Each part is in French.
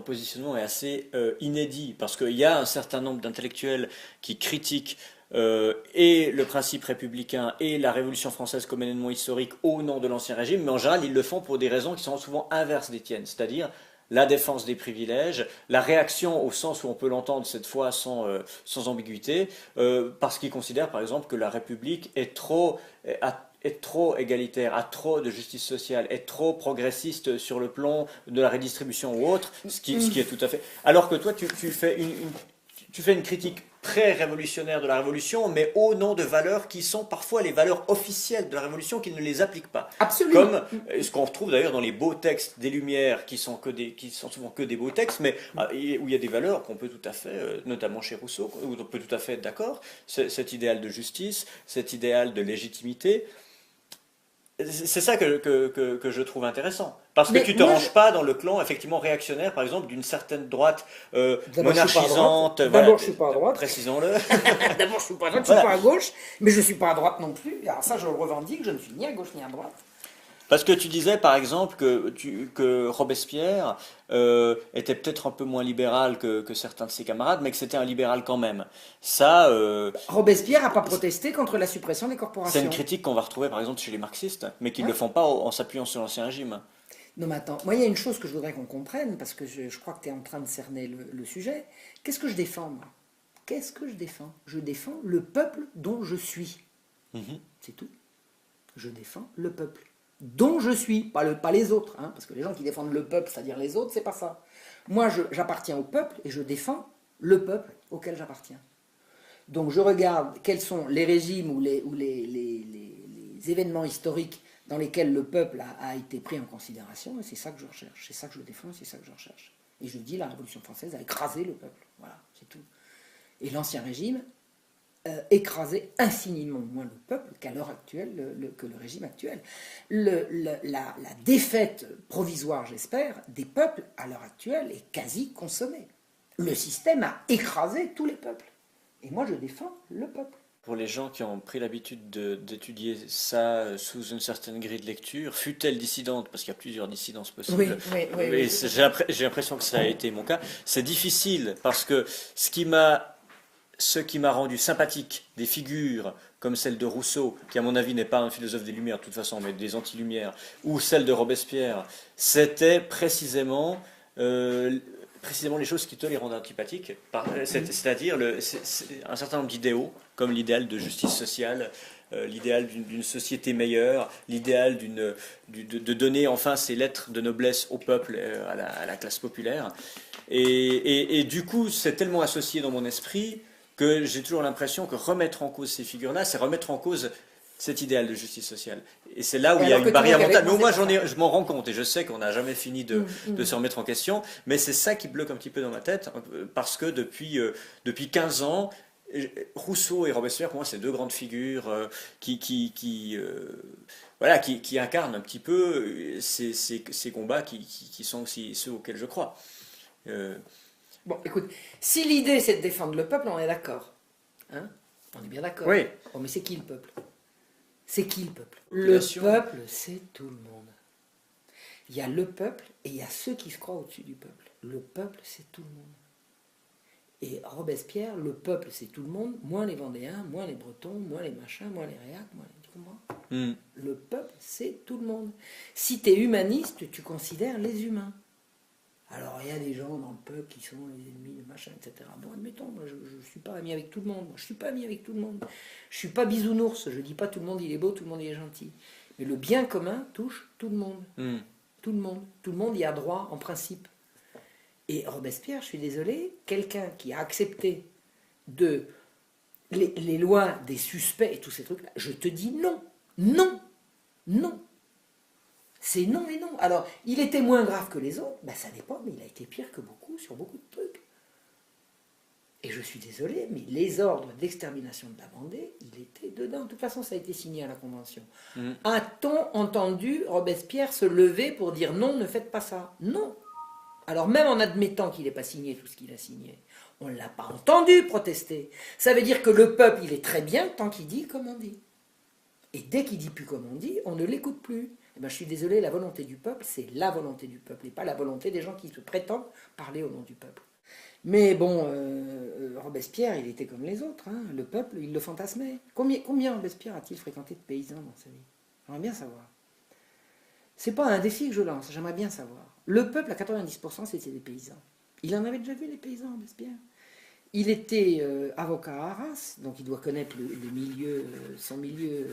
positionnement est assez inédit, parce qu'il y a un certain nombre d'intellectuels qui critiquent et le principe républicain et la Révolution française comme événement historique au nom de l'Ancien Régime, mais en général ils le font pour des raisons qui sont souvent inverses des tiennes, c'est-à-dire la défense des privilèges, la réaction au sens où on peut l'entendre cette fois sans ambiguïté, parce qu'ils considèrent par exemple que la République est trop égalitaire, a trop de justice sociale, est trop progressiste sur le plan de la redistribution ou autre, ce qui est tout à fait... Alors que toi, tu fais une critique pré-révolutionnaire de la Révolution, mais au nom de valeurs qui sont parfois les valeurs officielles de la Révolution, qu'ils ne les appliquent pas. Absolument. Comme ce qu'on retrouve d'ailleurs dans les beaux textes des Lumières, qui sont souvent que des beaux textes, mais où il y a des valeurs qu'on peut tout à fait, notamment chez Rousseau, où on peut tout à fait être d'accord, cet idéal de justice, cet idéal de légitimité. C'est ça que je trouve intéressant. Parce que tu ne te ranges pas dans le clan effectivement réactionnaire, par exemple, d'une certaine droite monarchisante. D'abord, je ne suis pas à droite. Précisons-le. D'abord, je ne suis pas à droite, je ne suis pas à gauche, mais je ne suis pas à droite non plus. Alors ça, je le revendique, je ne suis ni à gauche ni à droite. Parce que tu disais, par exemple, que Robespierre était peut-être un peu moins libéral que certains de ses camarades, mais que c'était un libéral quand même. Ça, Robespierre n'a pas protesté contre la suppression des corporations. c'est une critique qu'on va retrouver, par exemple, chez les marxistes, mais qui ne le font pas en s'appuyant sur l'Ancien Régime. Non, mais attends, moi, il y a une chose que je voudrais qu'on comprenne, parce que je crois que tu es en train de cerner le sujet. Qu'est-ce que je défends, moi? Qu'est-ce que je défends? Je défends le peuple dont je suis. C'est tout. Je défends le peuple dont je suis, pas les autres, hein, parce que les gens qui défendent le peuple, c'est-à-dire les autres, c'est pas ça. Moi, j'appartiens au peuple et je défends le peuple auquel j'appartiens. Donc je regarde quels sont les régimes ou les événements historiques dans lesquels le peuple a été pris en considération, et c'est ça que je recherche, c'est ça que je défends, c'est ça que je recherche. Et je dis, la Révolution française a écrasé le peuple, voilà, c'est tout. Et l'Ancien Régime écrasait infiniment moins le peuple qu'à l'heure actuelle, que le régime actuel. La défaite provisoire, j'espère, des peuples à l'heure actuelle est quasi consommée. Le système a écrasé tous les peuples. Et moi, je défends le peuple. Pour les gens qui ont pris l'habitude d'étudier ça sous une certaine grille de lecture, fut-elle dissidente, parce qu'il y a plusieurs dissidences possibles, oui. J'ai l'impression que ça a été mon cas, c'est difficile, parce que ce qui m'a rendu sympathique des figures comme celle de Rousseau, qui à mon avis n'est pas un philosophe des Lumières de toute façon, mais des anti-Lumières, ou celle de Robespierre, c'était précisément les choses qui te les rendent antipathiques, c'est-à-dire un certain nombre d'idéaux, comme l'idéal de justice sociale, l'idéal d'une société meilleure, l'idéal de donner enfin ces lettres de noblesse au peuple, à la classe populaire. Et du coup, c'est tellement associé dans mon esprit que j'ai toujours l'impression que remettre en cause ces figures-là, c'est remettre en cause cet idéal de justice sociale. Et c'est là où il y a une barrière mentale. Mais moi, je m'en rends compte et je sais qu'on n'a jamais fini de se remettre en question. Mais c'est ça qui bloque un petit peu dans ma tête, parce que depuis 15 ans, Rousseau et Robespierre, pour moi, c'est deux grandes figures qui incarnent un petit peu ces combats qui sont aussi ceux auxquels je crois. Bon, écoute, si l'idée c'est de défendre le peuple, on est d'accord. Hein? On est bien d'accord. Oui. Oh, mais c'est qui le peuple? C'est qui le peuple? Le peuple, c'est tout le monde. Il y a le peuple et il y a ceux qui se croient au-dessus du peuple. Le peuple, c'est tout le monde. Et Robespierre, le peuple, c'est tout le monde, moins les Vendéens, moins les Bretons, moins les machins, moins les Réacs, moins les... Tu comprends? Le peuple, c'est tout le monde. Si tu es humaniste, tu considères les humains. Alors, il y a des gens dans le peuple qui sont les ennemis, machin, etc. Bon, admettons, moi, je ne suis pas ami avec tout le monde. Moi, je ne suis pas ami avec tout le monde. Je ne suis pas bisounours. Je ne dis pas tout le monde il est beau, tout le monde il est gentil. Mais le bien commun touche tout le monde. Tout le monde. Tout le monde y a droit, en principe. Et Robespierre, je suis désolé, quelqu'un qui a accepté les lois des suspects et tous ces trucs-là, je te dis non. Non. Non. C'est non et non. Alors, il était moins grave que les autres, ben ça dépend, mais il a été pire que beaucoup sur beaucoup de trucs. Et je suis désolé, mais les ordres d'extermination de la Vendée, il était dedans. De toute façon, ça a été signé à la Convention. A-t-on entendu Robespierre se lever pour dire non, ne faites pas ça? Non. Alors même en admettant qu'il n'ait pas signé tout ce qu'il a signé, on ne l'a pas entendu protester. Ça veut dire que le peuple, il est très bien tant qu'il dit comme on dit. Et dès qu'il dit plus comme on dit, on ne l'écoute plus. Eh ben, je suis désolé, la volonté du peuple, c'est la volonté du peuple, et pas la volonté des gens qui se prétendent parler au nom du peuple. Mais bon, Robespierre, il était comme les autres, hein. Le peuple, il le fantasmait. Combien Robespierre a-t-il fréquenté de paysans dans sa vie? J'aimerais bien savoir. C'est pas un défi que je lance, j'aimerais bien savoir. Le peuple, à 90%, c'était des paysans. Il en avait déjà vu, les paysans, Robespierre. Il était avocat à Arras, donc il doit connaître le milieu, son milieu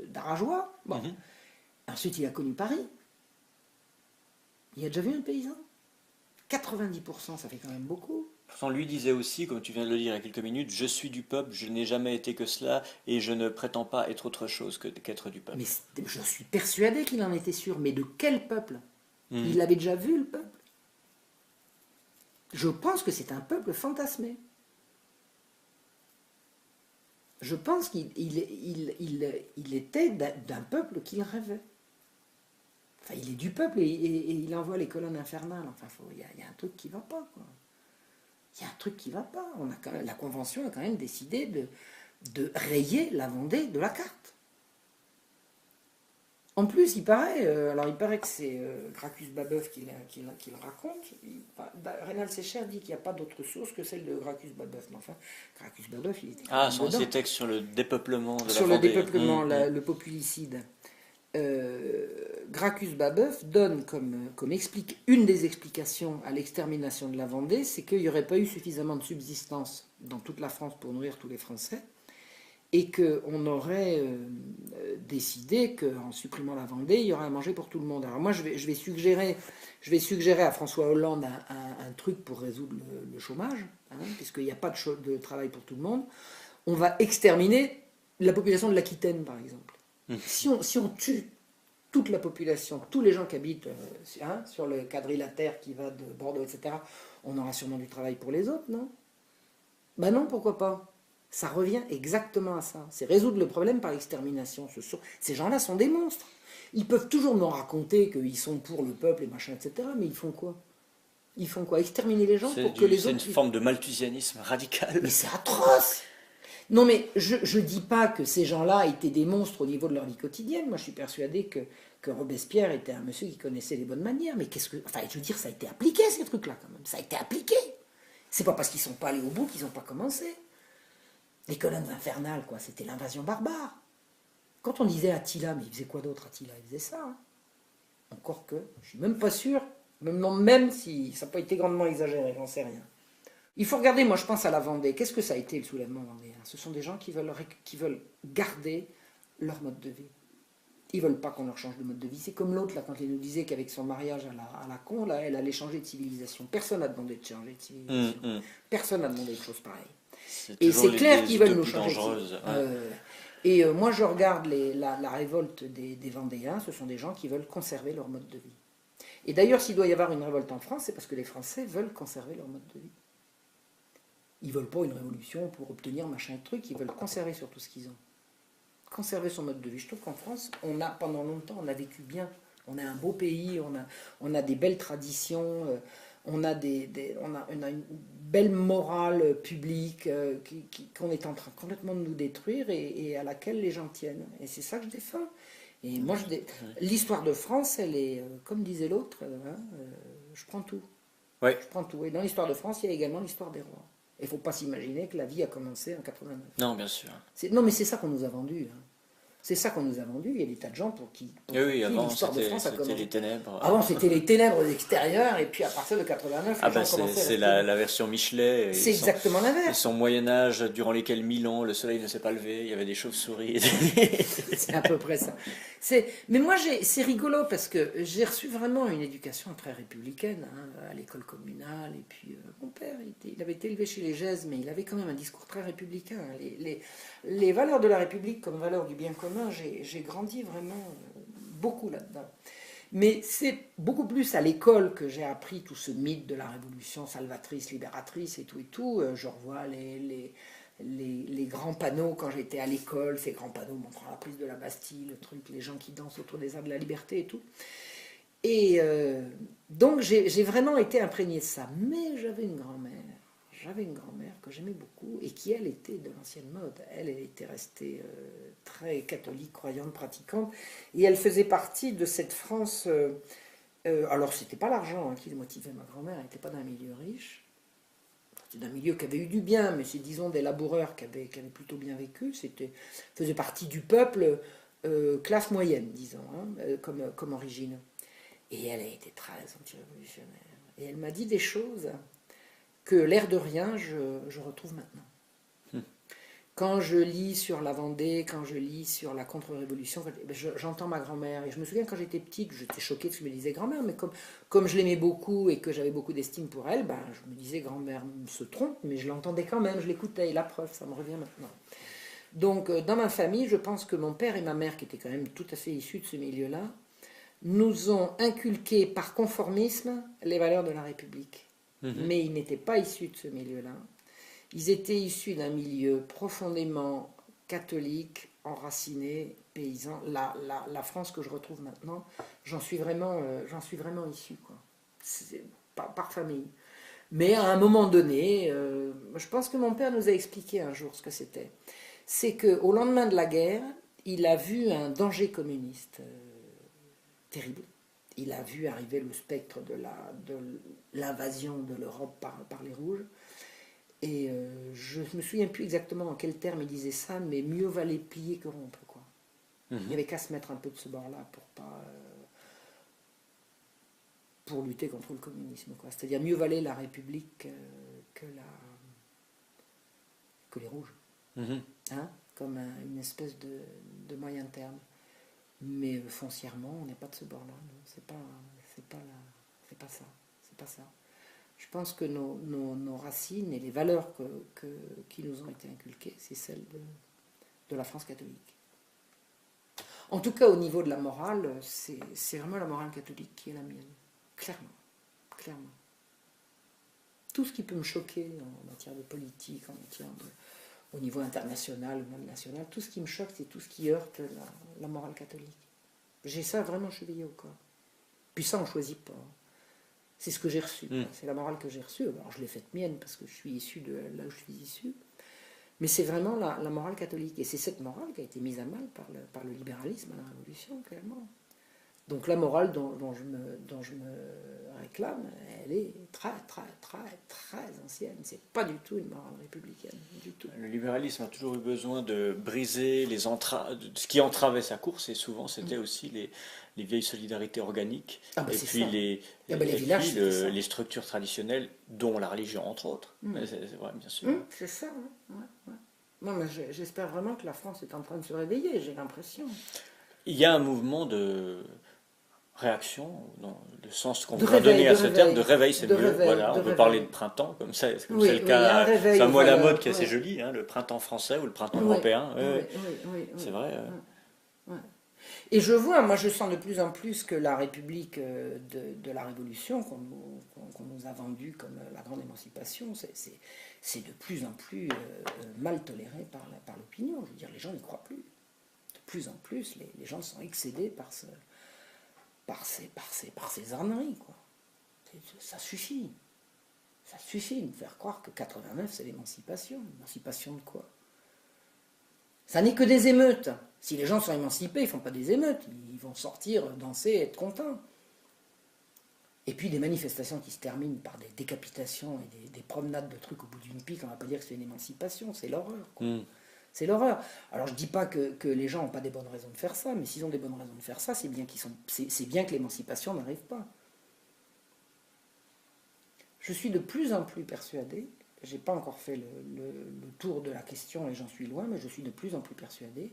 d'Arageois. Bon. Ensuite, il a connu Paris. Il a déjà vu un paysan? 90%, ça fait quand même beaucoup. Pourtant, lui disait aussi, comme tu viens de le dire il y a quelques minutes, je suis du peuple, je n'ai jamais été que cela, et je ne prétends pas être autre chose qu'être du peuple. Mais je suis persuadé qu'il en était sûr. Mais de quel peuple? Il l'avait déjà vu, le peuple? Je pense que c'est un peuple fantasmé. Je pense qu'il était d'un peuple qu'il rêvait. Enfin, il est du peuple et il envoie les colonnes infernales. Enfin, il y a un truc qui ne va pas, quoi. Il y a un truc qui ne va pas. La Convention a quand même décidé de rayer la Vendée de la carte. En plus, il paraît que c'est Gracchus Babeuf qui le raconte. Rénal Sécher dit qu'il n'y a pas d'autre source que celle de Gracchus Babeuf. Mais enfin, Gracchus Babeuf, il était sur ces textes sur le dépeuplement de la Vendée. Sur le dépeuplement, le populicide. Gracchus Babeuf donne une des explications à l'extermination de la Vendée, c'est qu'il n'y aurait pas eu suffisamment de subsistance dans toute la France pour nourrir tous les Français, et qu'on aurait décidé qu'en supprimant la Vendée, il y aurait à manger pour tout le monde. Alors moi, je vais suggérer à François Hollande un truc pour résoudre le chômage, hein, puisqu'il n'y a pas de travail pour tout le monde. On va exterminer la population de l'Aquitaine, par exemple. Si on tue toute la population, tous les gens qui habitent sur le quadrilatère qui va de Bordeaux, etc., on aura sûrement du travail pour les autres, non? Ben non, pourquoi pas? Ça revient exactement à ça. C'est résoudre le problème par l'extermination. Ces gens-là sont des monstres. Ils peuvent toujours nous raconter qu'ils sont pour le peuple et machin, etc., mais ils font quoi? Ils font quoi? Exterminer les gens pour que les autres... C'est une forme de malthusianisme radical. Mais c'est atroce! Non, mais je ne dis pas que ces gens-là étaient des monstres au niveau de leur vie quotidienne. Moi, je suis persuadé que Robespierre était un monsieur qui connaissait les bonnes manières. Mais enfin, je veux dire, ça a été appliqué, ces trucs-là, quand même. Ça a été appliqué. C'est pas parce qu'ils sont pas allés au bout qu'ils n'ont pas commencé. Les colonnes infernales, quoi, c'était l'invasion barbare. Quand on disait Attila, mais il faisait quoi d'autre, Attila? Il faisait ça. Hein. Encore que, je suis même pas sûr, même si ça n'a pas été grandement exagéré, j'en sais rien. Il faut regarder, moi je pense à la Vendée. Qu'est-ce que ça a été le soulèvement vendéen? Ce sont des gens qui veulent garder leur mode de vie. Ils veulent pas qu'on leur change de mode de vie. C'est comme l'autre, là, quand il nous disait qu'avec son mariage à la con, là, elle allait changer de civilisation. Personne n'a demandé de changer de civilisation. Personne n'a demandé de choses pareilles. Et c'est clair qu'ils veulent nous changer de civilisation. Moi je regarde la révolte des Vendéens, ce sont des gens qui veulent conserver leur mode de vie. Et d'ailleurs, s'il doit y avoir une révolte en France, c'est parce que les Français veulent conserver leur mode de vie. Ils ne veulent pas une révolution pour obtenir machin de truc, ils veulent conserver surtout ce qu'ils ont. Conserver son mode de vie. Je trouve qu'en France, pendant longtemps, on a vécu bien. On a un beau pays, on a des belles traditions, on a une belle morale publique qu'on est en train complètement de nous détruire et à laquelle les gens tiennent. Et c'est ça que je défends. Et moi, l'histoire de France, elle est, comme disait l'autre, je prends tout. Ouais. Je prends tout. Et dans l'histoire de France, il y a également l'histoire des rois. Il ne faut pas s'imaginer que la vie a commencé en 89. Non, bien sûr. Non, mais c'est ça qu'on nous a vendu. Hein. C'est ça qu'on nous a vendu. Il y a des tas de gens pour qui l'histoire de France a commencé. C'était les ténèbres. Avant, c'était les ténèbres extérieures, et puis à partir de 89, les gens commençaient c'est la version Michelet. C'est exactement l'inverse. Son Moyen-Âge, durant lesquels 1000 ans, le soleil ne s'est pas levé, il y avait des chauves-souris. C'est à peu près ça. Mais moi, c'est rigolo, parce que j'ai reçu vraiment une éducation très républicaine, hein, à l'école communale, et puis mon père, il avait été élevé chez les Gèzes, mais il avait quand même un discours très républicain. Les valeurs de la République comme valeurs du bien commun, j'ai grandi vraiment beaucoup là-dedans. Mais c'est beaucoup plus à l'école que j'ai appris tout ce mythe de la révolution salvatrice, libératrice et tout. Je revois les grands panneaux quand j'étais à l'école, ces grands panneaux montrant la prise de la Bastille, le truc, les gens qui dansent autour des arbres de la liberté et tout. Et donc j'ai vraiment été imprégné de ça. Mais j'avais une grand-mère. j'avais une grand-mère que j'aimais beaucoup et qui, elle, était de l'ancienne mode. Elle était restée très catholique, croyante, pratiquante. Et elle faisait partie de cette France... alors, c'était pas l'argent qui motivait ma grand-mère, elle n'était pas d'un milieu riche. C'était d'un milieu qui avait eu du bien, mais c'est, disons, des laboureurs qui avaient plutôt bien vécu. Faisait partie du peuple, classe moyenne, disons, hein, comme origine. Et elle a été très anti-révolutionnaire. Et elle m'a dit des choses que, l'air de rien, je retrouve maintenant. Quand je lis sur la Vendée, quand je lis sur la contre-révolution, j'entends ma grand-mère. Et je me souviens quand j'étais petite, j'étais choquée de ce que me disait grand-mère, mais comme je l'aimais beaucoup et que j'avais beaucoup d'estime pour elle, je me disais grand-mère se trompe, mais je l'entendais quand même, je l'écoutais. Et la preuve, ça me revient maintenant. Donc, dans ma famille, je pense que mon père et ma mère, qui étaient quand même tout à fait issus de ce milieu-là, nous ont inculqué par conformisme les valeurs de la République. Mais ils n'étaient pas issus de ce milieu-là. Ils étaient issus d'un milieu profondément catholique, enraciné, paysan. La France que je retrouve maintenant, j'en suis vraiment issu, quoi. C'est par famille. Mais à un moment donné, je pense que mon père nous a expliqué un jour ce que c'était. C'est qu'au lendemain de la guerre, il a vu un danger communiste terrible. Il a vu arriver le spectre de l'invasion de l'Europe par les Rouges. Et je ne me souviens plus exactement en quel terme il disait ça, mais mieux valait plier que rompre, quoi. Il n'y avait qu'à se mettre un peu de ce bord-là pour lutter contre le communisme, quoi. C'est-à-dire mieux valait la République que les Rouges, hein, comme une espèce de moyen terme. Mais foncièrement, on n'est pas de ce bord-là. C'est pas ça. C'est pas ça. Je pense que nos racines et les valeurs qui nous ont été inculquées, c'est celles de la France catholique. En tout cas, au niveau de la morale, c'est vraiment la morale catholique qui est la mienne. Clairement. Clairement. Tout ce qui peut me choquer en matière de politique, au niveau international ou même national, tout ce qui me choque, c'est tout ce qui heurte la morale catholique. J'ai ça vraiment chevillé au corps. Puis ça, on ne choisit pas. C'est ce que j'ai reçu. C'est la morale que j'ai reçue. Alors je l'ai faite mienne parce que je suis issu de là où je suis issu. Mais c'est vraiment la morale catholique. Et c'est cette morale qui a été mise à mal par le libéralisme à la Révolution, clairement. Donc la morale dont je me réclame, elle est très, très, très, très ancienne. C'est pas du tout une morale républicaine, du tout. Le libéralisme a toujours eu besoin de briser ce qui entravait sa course, et souvent c'était aussi les vieilles solidarités organiques, et puis les structures traditionnelles, dont la religion, entre autres. C'est vrai, bien sûr. C'est ça, ouais. Non, mais j'espère vraiment que la France est en train de se réveiller, j'ai l'impression. Il y a un mouvement de réaction, dans le sens qu'on voudrait donner à ce terme, de réveil, c'est mieux. Voilà, on peut parler de printemps, comme c'est le cas. C'est un mot à la mode qui est assez joli, hein, le printemps français ou le printemps européen. C'est vrai. Et je vois, moi je sens de plus en plus que la République de la Révolution, qu'on nous a vendue comme la grande émancipation, c'est de plus en plus mal toléré par l'opinion. Je veux dire, les gens n'y croient plus. De plus en plus, les gens sont excédés par ces âneries, quoi. Ça suffit. Ça suffit de me faire croire que 89, c'est l'émancipation. L'émancipation de quoi? Ça n'est que des émeutes. Si les gens sont émancipés, ils ne font pas des émeutes. Ils vont sortir, danser, être contents. Et puis des manifestations qui se terminent par des décapitations et des promenades de trucs au bout d'une pique, on ne va pas dire que c'est une émancipation, c'est l'horreur, quoi. C'est l'horreur. Alors je ne dis pas que les gens n'ont pas des bonnes raisons de faire ça, mais s'ils ont des bonnes raisons de faire ça, c'est bien que l'émancipation n'arrive pas. Je suis de plus en plus persuadé, je n'ai pas encore fait le tour de la question et j'en suis loin, mais je suis de plus en plus persuadé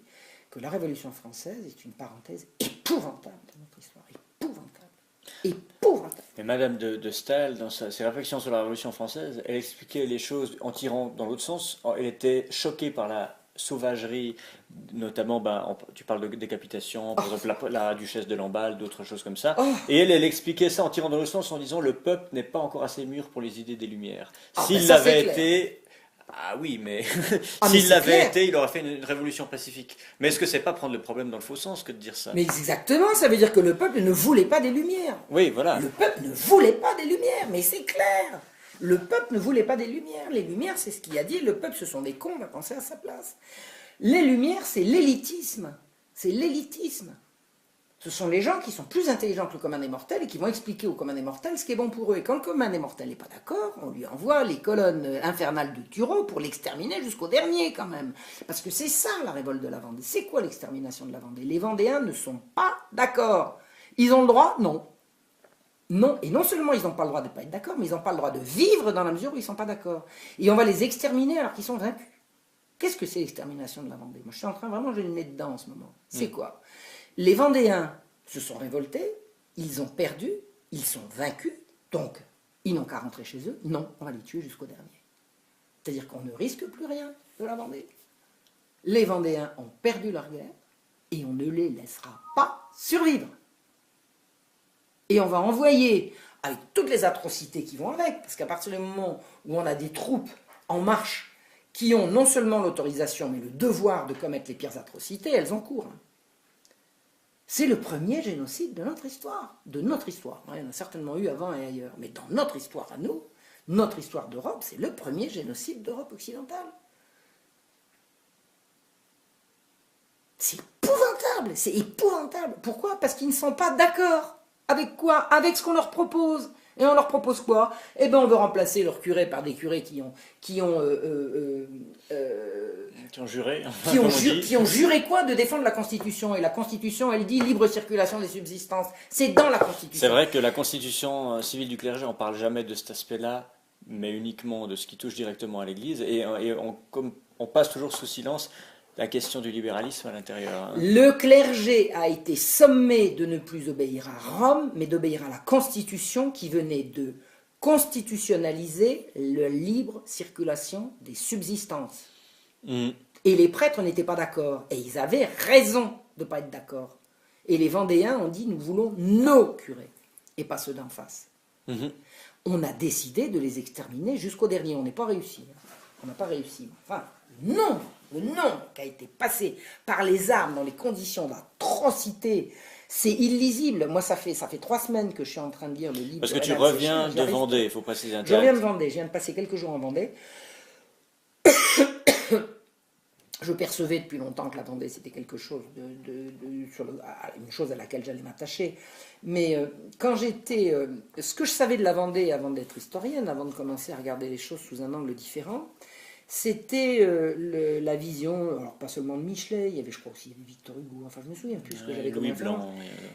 que la Révolution française est une parenthèse épouvantable de notre histoire. Épouvantable. Mais Madame de Staël, dans ses réflexions sur la Révolution française, elle expliquait les choses en tirant dans l'autre sens. Elle était choquée par la sauvagerie, notamment, tu parles de décapitation, par exemple la duchesse de Lamballe, d'autres choses comme ça. Et elle expliquait ça en tirant dans l'autre sens, en disant le peuple n'est pas encore assez mûr pour les idées des Lumières. S'il l'avait été... Ah oui, mais s'il l'avait été, il aurait fait une révolution pacifique. Mais est-ce que c'est pas prendre le problème dans le faux sens que de dire ça? Mais exactement, ça veut dire que le peuple ne voulait pas des Lumières. Oui, voilà. Le peuple ne voulait pas des Lumières, mais c'est clair. Le peuple ne voulait pas des Lumières. Les Lumières, c'est ce qu'il a dit, le peuple, ce sont des cons, on va penser à sa place. Les Lumières, c'est l'élitisme. C'est l'élitisme. Ce sont les gens qui sont plus intelligents que le commun des mortels et qui vont expliquer au commun des mortels ce qui est bon pour eux. Et quand le commun des mortels n'est pas d'accord, on lui envoie les colonnes infernales de Tureau pour l'exterminer jusqu'au dernier quand même. Parce que c'est ça la révolte de la Vendée. C'est quoi l'extermination de la Vendée? Les Vendéens ne sont pas d'accord. Ils ont le droit? Non. Non, et non seulement ils n'ont pas le droit de ne pas être d'accord, mais ils n'ont pas le droit de vivre dans la mesure où ils ne sont pas d'accord. Et on va les exterminer alors qu'ils sont vaincus. Qu'est-ce que c'est l'extermination de la Vendée? Moi je suis en train vraiment, j'ai le nez dedans en ce moment. C'est quoi? Les Vendéens se sont révoltés, ils ont perdu, ils sont vaincus, donc ils n'ont qu'à rentrer chez eux. Non, on va les tuer jusqu'au dernier. C'est-à-dire qu'on ne risque plus rien de la Vendée. Les Vendéens ont perdu leur guerre et on ne les laissera pas survivre. Et on va envoyer, avec toutes les atrocités qui vont avec, parce qu'à partir du moment où on a des troupes en marche qui ont non seulement l'autorisation, mais le devoir de commettre les pires atrocités, elles en courent. C'est le premier génocide de notre histoire. De notre histoire. Il y en a certainement eu avant et ailleurs. Mais dans notre histoire à nous, notre histoire d'Europe, c'est le premier génocide d'Europe occidentale. C'est épouvantable. C'est épouvantable. Pourquoi? Parce qu'ils ne sont pas d'accord. Avec quoi? Avec ce qu'on leur propose. Et on leur propose quoi? Eh bien, on veut remplacer leurs curés par des curés qui ont juré. Qui ont juré quoi? De défendre la Constitution. Et la Constitution, elle dit libre circulation des subsistances. C'est dans la Constitution. C'est vrai que la Constitution civile du clergé, on parle jamais de cet aspect-là, mais uniquement de ce qui touche directement à l'Église. Et on passe toujours sous silence la question du libéralisme à l'intérieur. Le clergé a été sommé de ne plus obéir à Rome, mais d'obéir à la Constitution qui venait de constitutionnaliser la libre circulation des subsistances. Et les prêtres n'étaient pas d'accord. Et ils avaient raison de ne pas être d'accord. Et les Vendéens ont dit, nous voulons nos curés, et pas ceux d'en face. On a décidé de les exterminer jusqu'au dernier. On n'est pas réussi. On n'a pas réussi. Enfin, non, le nom qui a été passé par les armes dans les conditions d'atrocité, c'est illisible. Moi, ça fait 3 semaines que je suis en train de lire le livre. Parce que tu reviens de Vendée, il faut préciser un Je reviens de Vendée, je viens de passer quelques jours en Vendée. Je percevais depuis longtemps que la Vendée, c'était quelque chose une chose à laquelle j'allais m'attacher. Mais quand j'étais... ce que je savais de la Vendée avant d'être historienne, avant de commencer à regarder les choses sous un angle différent, c'était la vision, alors pas seulement de Michelet, il y avait, je crois aussi, il y avait Victor Hugo, enfin je me souviens plus ce que j'avais comme influence.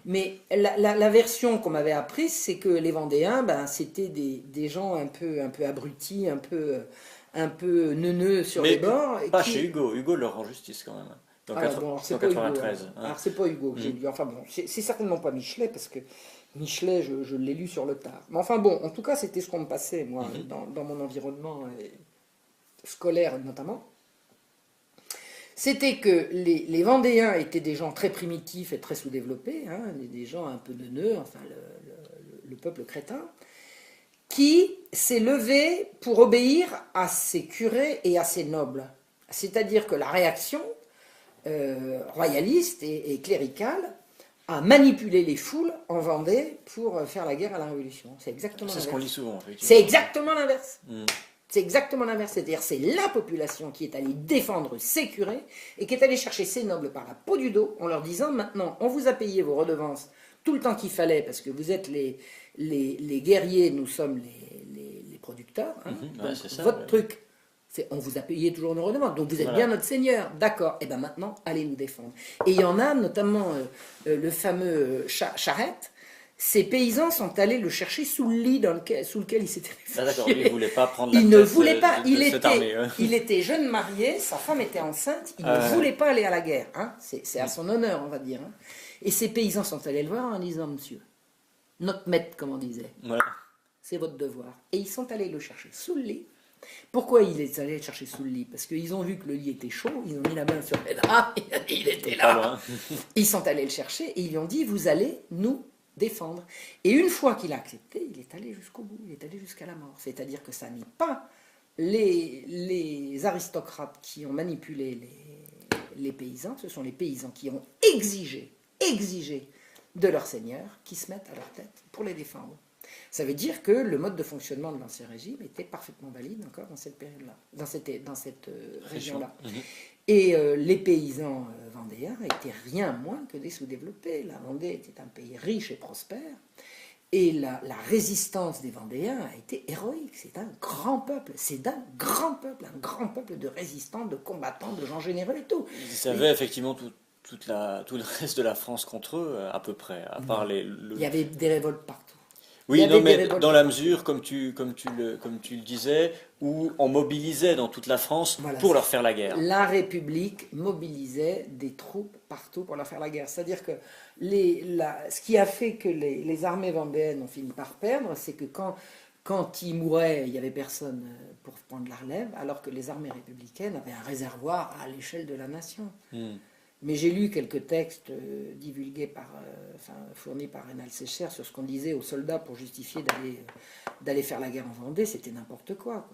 Mais la version qu'on m'avait apprise, c'est que les Vendéens, c'était des gens un peu abrutis, un peu neuneux sur les bords. Pas chez Hugo. Hugo leur rend justice quand même. Donc, c'est pas 93. Hugo, hein. Alors c'est pas Hugo que j'ai lu. Enfin bon, c'est certainement pas Michelet, parce que Michelet, je l'ai lu sur le tard. Mais enfin bon, en tout cas, c'était ce qu'on me passait, moi, dans mon environnement scolaire notamment. C'était que les Vendéens étaient des gens très primitifs et très sous-développés, hein, des gens un peu neuneux, enfin le peuple crétin, qui s'est levé pour obéir à ses curés et à ses nobles. C'est-à-dire que la réaction royaliste et cléricale a manipulé les foules en Vendée pour faire la guerre à la Révolution. C'est exactement l'inverse. C'est ce qu'on lit souvent. C'est exactement l'inverse. C'est exactement l'inverse. C'est-à-dire c'est la population qui est allée défendre ses curés et qui est allée chercher ses nobles par la peau du dos en leur disant maintenant on vous a payé vos redevances tout le temps qu'il fallait parce que vous êtes les guerriers, nous sommes les producteurs. Hein. Donc, ça, votre truc, c'est on vous a payé toujours nos redevances, donc vous êtes bien notre seigneur. D'accord, et bien maintenant, allez nous défendre. Et il y en a, notamment le fameux Charette. Ces paysans sont allés le chercher sous le lit sous lequel il s'était réfugié. Ah d'accord, lui, il ne voulait pas prendre la tête. Il ne voulait pas. De il était jeune marié, sa femme était enceinte, il ne voulait pas aller à la guerre. Hein. C'est à son honneur, on va dire. Hein. Et ces paysans sont allés le voir en disant, monsieur, notre maître, comme on disait, c'est votre devoir. Et ils sont allés le chercher sous le lit. Pourquoi ils sont allés le chercher sous le lit? Parce qu'ils ont vu que le lit était chaud, ils ont mis la main sur les draps, il était là. Ils sont allés le chercher et ils lui ont dit, vous allez nous défendre. Et une fois qu'il a accepté, il est allé jusqu'au bout, il est allé jusqu'à la mort. C'est-à-dire que ça n'est pas les aristocrates qui ont manipulé les paysans, ce sont les paysans qui ont exigé de leur seigneur qui se mettent à leur tête pour les défendre. Ça veut dire que le mode de fonctionnement de l'Ancien Régime était parfaitement valide encore dans cette période-là, dans cette région-là. Et les paysans vendéens étaient rien moins que des sous-développés. La Vendée était un pays riche et prospère. Et la résistance des Vendéens a été héroïque. C'est un grand peuple. C'est un grand peuple de résistants, de combattants, de gens généreux et tout. Ils avaient effectivement tout le reste de la France contre eux, à peu près, à part Il y avait des révoltes partout. Oui, non, mais dans la mesure, comme tu le disais, où on mobilisait dans toute la France pour leur faire la guerre. La République mobilisait des troupes partout pour leur faire la guerre. C'est-à-dire que ce qui a fait que les armées vendéennes ont fini par perdre, c'est que quand ils mouraient, il n'y avait personne pour prendre la relève, alors que les armées républicaines avaient un réservoir à l'échelle de la nation. Mais j'ai lu quelques textes divulgués fournis par Rénal Sécher sur ce qu'on disait aux soldats pour justifier d'aller faire la guerre en Vendée. C'était n'importe quoi.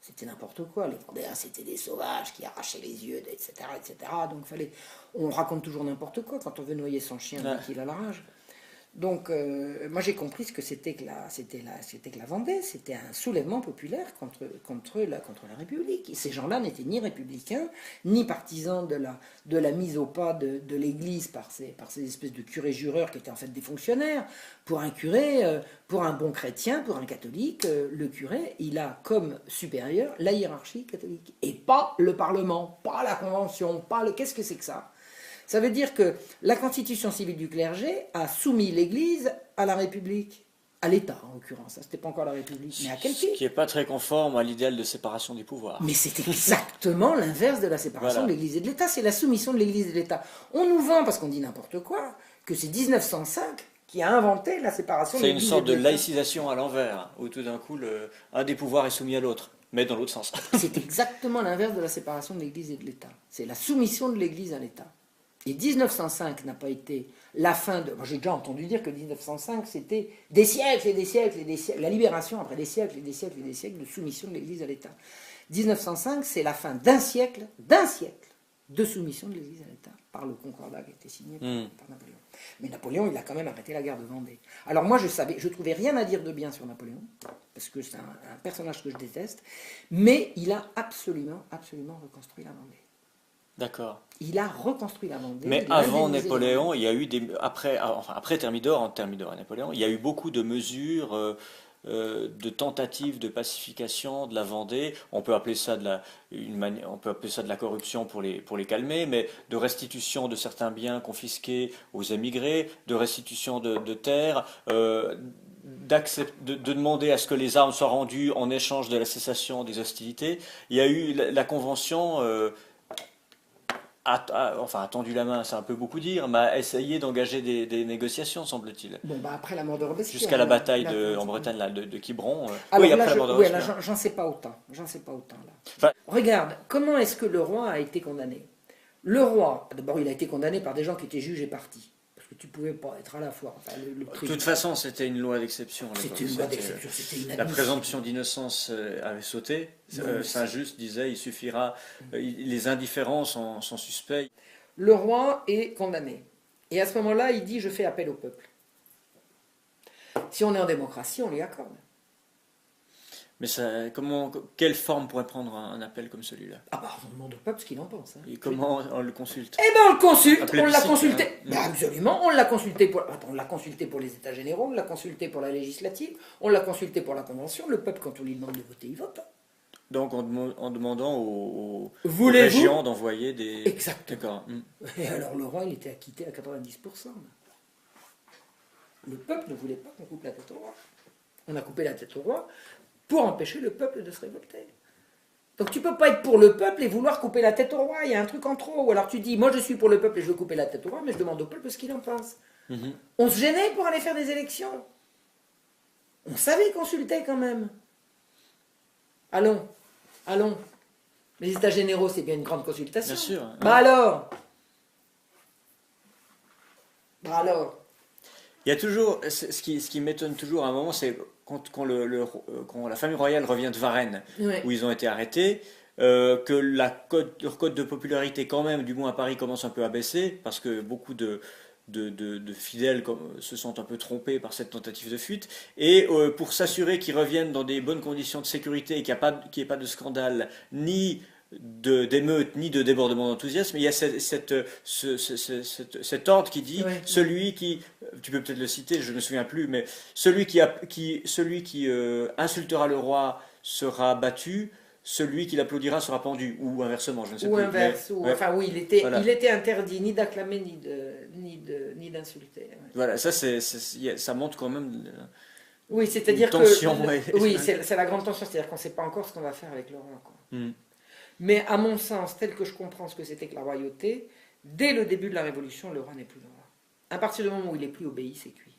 C'était n'importe quoi. Les Vendéens, c'était des sauvages qui arrachaient les yeux, etc. etc. Donc on raconte toujours n'importe quoi quand on veut noyer son chien dès qu'il a la rage. Donc, moi j'ai compris ce que c'était que la Vendée. C'était un soulèvement populaire contre la République. Et ces gens-là n'étaient ni républicains, ni partisans de la mise au pas de l'Église par ces espèces de curés jureurs qui étaient en fait des fonctionnaires. Pour un curé, pour un bon chrétien, pour un catholique, le curé, il a comme supérieur la hiérarchie catholique. Et pas le Parlement, pas la Convention, Qu'est-ce que c'est que ça ? Ça veut dire que la constitution civile du clergé a soumis l'Église à la République, à l'État en l'occurrence. C'était pas encore la République, mais à quel titre ? Ce qui n'est pas très conforme à l'idéal de séparation des pouvoirs. Mais c'est exactement l'inverse de la séparation de l'Église et de l'État. C'est la soumission de l'Église et de l'État. On nous vend, parce qu'on dit n'importe quoi, que c'est 1905 qui a inventé la séparation de l'Église et de l'État. C'est une sorte de laïcisation à l'envers, où tout d'un coup, un des pouvoirs est soumis à l'autre, mais dans l'autre sens. C'est exactement l'inverse de la séparation de l'Église et de l'État. C'est la soumission de l'Église à l'État. Et 1905 n'a pas été la fin de... J'ai déjà entendu dire que 1905, c'était des siècles et des siècles et des siècles, la libération après des siècles et des siècles et des siècles de soumission de l'Église à l'État. 1905, c'est la fin d'un siècle de soumission de l'Église à l'État, par le concordat qui a été signé par Napoléon. Mais Napoléon, il a quand même arrêté la guerre de Vendée. Alors moi, je trouvais rien à dire de bien sur Napoléon, parce que c'est un personnage que je déteste, mais il a absolument reconstruit la Vendée. D'accord. Il a reconstruit la Vendée. Mais avant Napoléon, il y a eu après Thermidor et Napoléon, il y a eu beaucoup de mesures de tentatives de pacification de la Vendée. On peut appeler ça de la corruption pour les calmer, mais de restitution de certains biens confisqués aux émigrés, de restitution de terres. De demander à ce que les armes soient rendues en échange de la cessation des hostilités. Il y a eu la convention a tendu la main, c'est un peu beaucoup dire, mais a essayé d'engager des négociations, semble-t-il. Bon, après la mort de Robespierre. Jusqu'à la bataille en Bretagne de Quiberon. Alors oui, après la mort de Robespierre. J'en sais pas autant. Là. Enfin, regarde, comment est-ce que le roi a été condamné ? Le roi, d'abord, il a été condamné par des gens qui étaient juges et partis. Parce que tu ne pouvais pas être à la fois. Enfin, de toute façon, c'était une loi d'exception. C'était une loi d'exception. La présomption d'innocence avait sauté. Saint-Just disait il suffira. Les indifférents sont suspects. Le roi est condamné. Et à ce moment-là, il dit je fais appel au peuple. Si on est en démocratie, on lui accorde. Mais quelle forme pourrait prendre un appel comme celui-là ? On demande au peuple ce qu'il en pense. Et comment on le consulte ? On le consulte, on l'a consulté. Absolument, on l'a consulté pour les États généraux, on l'a consulté pour la législative, on l'a consulté pour la Convention. Le peuple, quand on lui demande de voter, il vote. Donc en demandant aux régions d'envoyer des... Exactement. Et alors le roi, il était acquitté à 90%. Le peuple ne voulait pas qu'on coupe la tête au roi. On a coupé la tête au roi pour empêcher le peuple de se révolter. Donc tu peux pas être pour le peuple et vouloir couper la tête au roi, il y a un truc en trop. Ou alors tu dis, moi je suis pour le peuple et je veux couper la tête au roi, mais je demande au peuple ce qu'il en pense. On se gênait pour aller faire des élections. On savait consulter quand même. Allons. Les États généraux, c'est bien une grande consultation. Bien sûr. Alors. Il y a toujours, ce qui m'étonne toujours à un moment, c'est quand la famille royale revient de Varennes, où ils ont été arrêtés, que leur cote de popularité quand même, du moins à Paris, commence un peu à baisser, parce que beaucoup de de fidèles se sentent un peu trompés par cette tentative de fuite, et pour s'assurer qu'ils reviennent dans des bonnes conditions de sécurité et qu'il n'y ait pas de scandale, ni d'émeute, ni de débordement d'enthousiasme, il y a cet ordre qui dit, Ouais. celui qui, tu peux peut-être le citer, je ne me souviens plus, mais celui qui insultera le roi sera battu, celui qui l'applaudira sera pendu, ou inversement, je ne sais Ou plus. inverse. Mais, Enfin oui, voilà. il était interdit ni d'acclamer ni d'insulter. Ouais. Voilà, ça montre quand même Oui, c'est-à-dire une tension. Oui, c'est la grande tension, c'est-à-dire qu'on ne sait pas encore ce qu'on va faire avec le roi. Quoi. Mm. Mais à mon sens, tel que je comprends ce que c'était que la royauté, dès le début de la Révolution, le roi n'est plus le roi. À partir du moment où il n'est plus obéi, c'est cuit.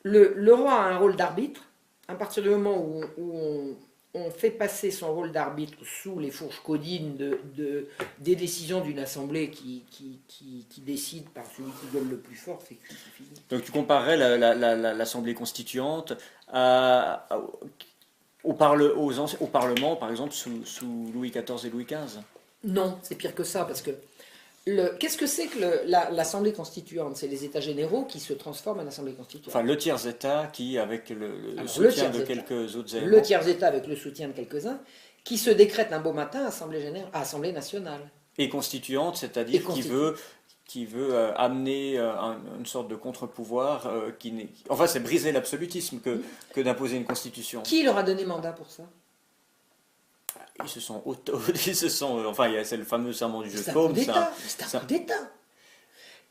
Le roi a un rôle d'arbitre. À partir du moment où on fait passer son rôle d'arbitre sous les fourches codines des décisions d'une assemblée qui décide par celui qui gueule le plus fort, c'est cuit, c'est fini. Donc tu comparerais l'Assemblée constituante au Parlement, par exemple, sous Louis XIV et Louis XV. Non, c'est pire que ça, parce que qu'est-ce que c'est que l'Assemblée constituante? C'est les États généraux qui se transforment en Assemblée constituante. Enfin, le tiers-État qui, avec le Alors, soutien de quelques autres éléments... Le tiers-État avec le soutien de quelques-uns, qui se décrète un beau matin à Assemblée nationale. Et constituante, c'est-à-dire qui veut amener une sorte de contre-pouvoir enfin, c'est briser l'absolutisme que d'imposer une constitution. Qui leur a donné mandat pour ça? Enfin, c'est le fameux serment du jeu de paume. C'est un coup d'État.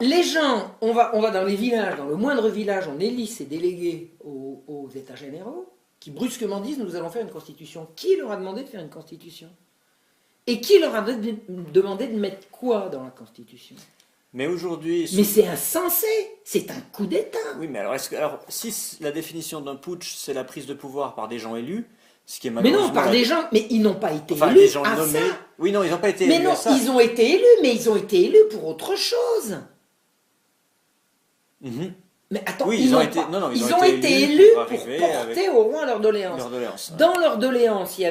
Les gens, on va dans les villages, dans le moindre village, on élit ses délégués aux États généraux, qui brusquement disent nous allons faire une constitution. Qui leur a demandé de faire une constitution? Et qui leur a demandé de mettre quoi dans la constitution? Mais aujourd'hui... Mais c'est insensé, c'est un coup d'État. Oui, mais alors, si la définition d'un putsch, c'est la prise de pouvoir par des gens élus, ce qui est Mais non, par des gens, mais ils n'ont pas été élus des gens à nommés. ça. Oui, non, ils n'ont pas été mais élus non, à ça. ils ont été élus, mais ils ont été élus pour autre chose. Mm-hmm. Mais attends, oui, ils ont été élus pour porter au roi leur doléance. Dans leur doléance, il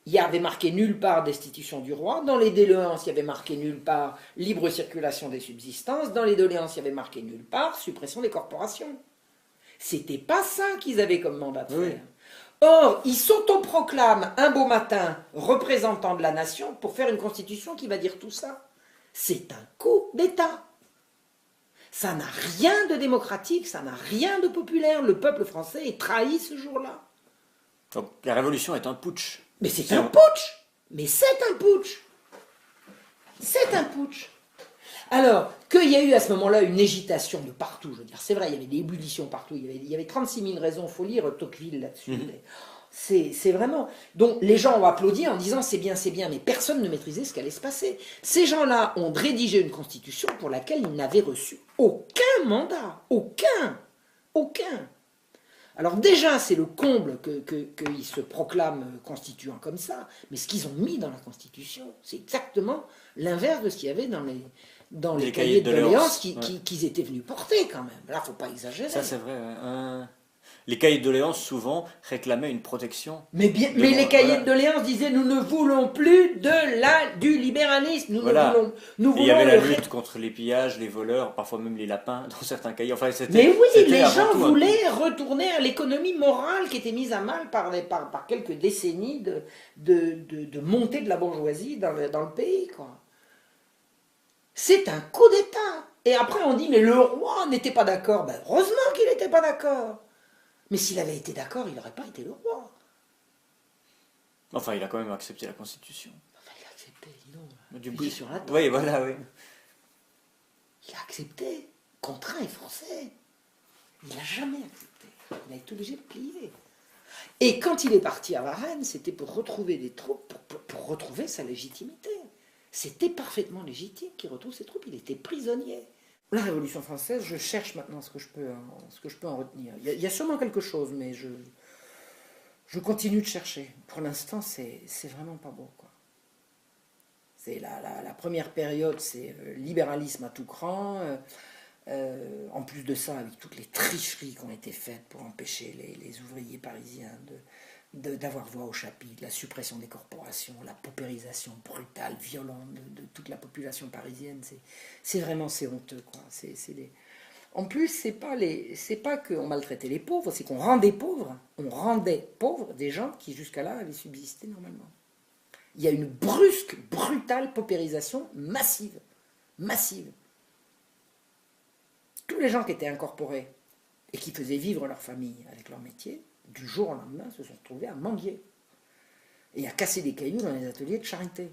y avait marqué nulle part destitution du roi. Dans les doléances, il y avait marqué nulle part libre circulation des subsistances. Dans les doléances, il y avait marqué nulle part suppression des corporations. C'était pas ça qu'ils avaient comme mandat de faire. Or, ils s'autoproclament un beau matin représentants de la nation pour faire une constitution qui va dire tout ça. C'est un coup d'État. Ça n'a rien de démocratique, ça n'a rien de populaire. Le peuple français est trahi ce jour-là. Donc la révolution est un putsch. Mais c'est un putsch. Mais c'est un putsch. C'est un putsch. Alors, qu'il y a eu à ce moment-là une agitation de partout, je veux dire, c'est vrai, il y avait des ébullitions partout, il y avait 36 000 raisons, il faut lire Tocqueville là-dessus. C'est vraiment... Donc les gens ont applaudi en disant c'est bien, mais personne ne maîtrisait ce qu'allait se passer. Ces gens-là ont rédigé une constitution pour laquelle ils n'avaient reçu aucun mandat. Aucun. Alors déjà, c'est le comble qu'ils se proclament constituants comme ça, mais ce qu'ils ont mis dans la constitution, c'est exactement l'inverse de ce qu'il y avait dans les cahiers de doléances qu'ils étaient venus porter quand même. Là, il ne faut pas exagérer. Ça, c'est vrai. Les cahiers de doléances, souvent, réclamaient une protection. Mais les cahiers de doléances disaient nous ne voulons plus du libéralisme. Il y avait la lutte contre les pillages, les voleurs, parfois même les lapins, dans certains cahiers. Enfin, mais oui, les gens voulaient retourner à l'économie morale qui était mise à mal par quelques décennies de montée de la bourgeoisie dans le pays, quoi. C'est un coup d'État. Et après, on dit, mais le roi n'était pas d'accord. Ben, heureusement qu'il n'était pas d'accord. Mais s'il avait été d'accord, il n'aurait pas été le roi. Enfin, il a quand même accepté la Constitution. Enfin, il a accepté, dis donc. Du bruit sur la table. Oui, voilà, oui. Il a accepté. Contraint et français. Il n'a jamais accepté. Il a été obligé de plier. Et quand il est parti à Varennes, c'était pour retrouver des troupes, pour retrouver sa légitimité. C'était parfaitement légitime qu'il retrouve ses troupes. Il était prisonnier. La Révolution française, je cherche maintenant ce que je peux en retenir. Il y a sûrement quelque chose, mais je continue de chercher. Pour l'instant, c'est vraiment pas beau, quoi. C'est la première période, c'est libéralisme à tout cran. En plus de ça, avec toutes les tricheries qui ont été faites pour empêcher les ouvriers parisiens d'avoir voix au chapitre, la suppression des corporations, la paupérisation brutale, violente de toute la population parisienne, c'est honteux, quoi. En plus, c'est pas qu'on maltraitait les pauvres, c'est qu'on rendait pauvres. On rendait pauvres des gens qui jusqu'à là avaient subsisté normalement. Il y a une brutale paupérisation massive. Massive. Tous les gens qui étaient incorporés et qui faisaient vivre leur famille avec leur métier, du jour au lendemain, se sont retrouvés à mendier et à casser des cailloux dans les ateliers de charité.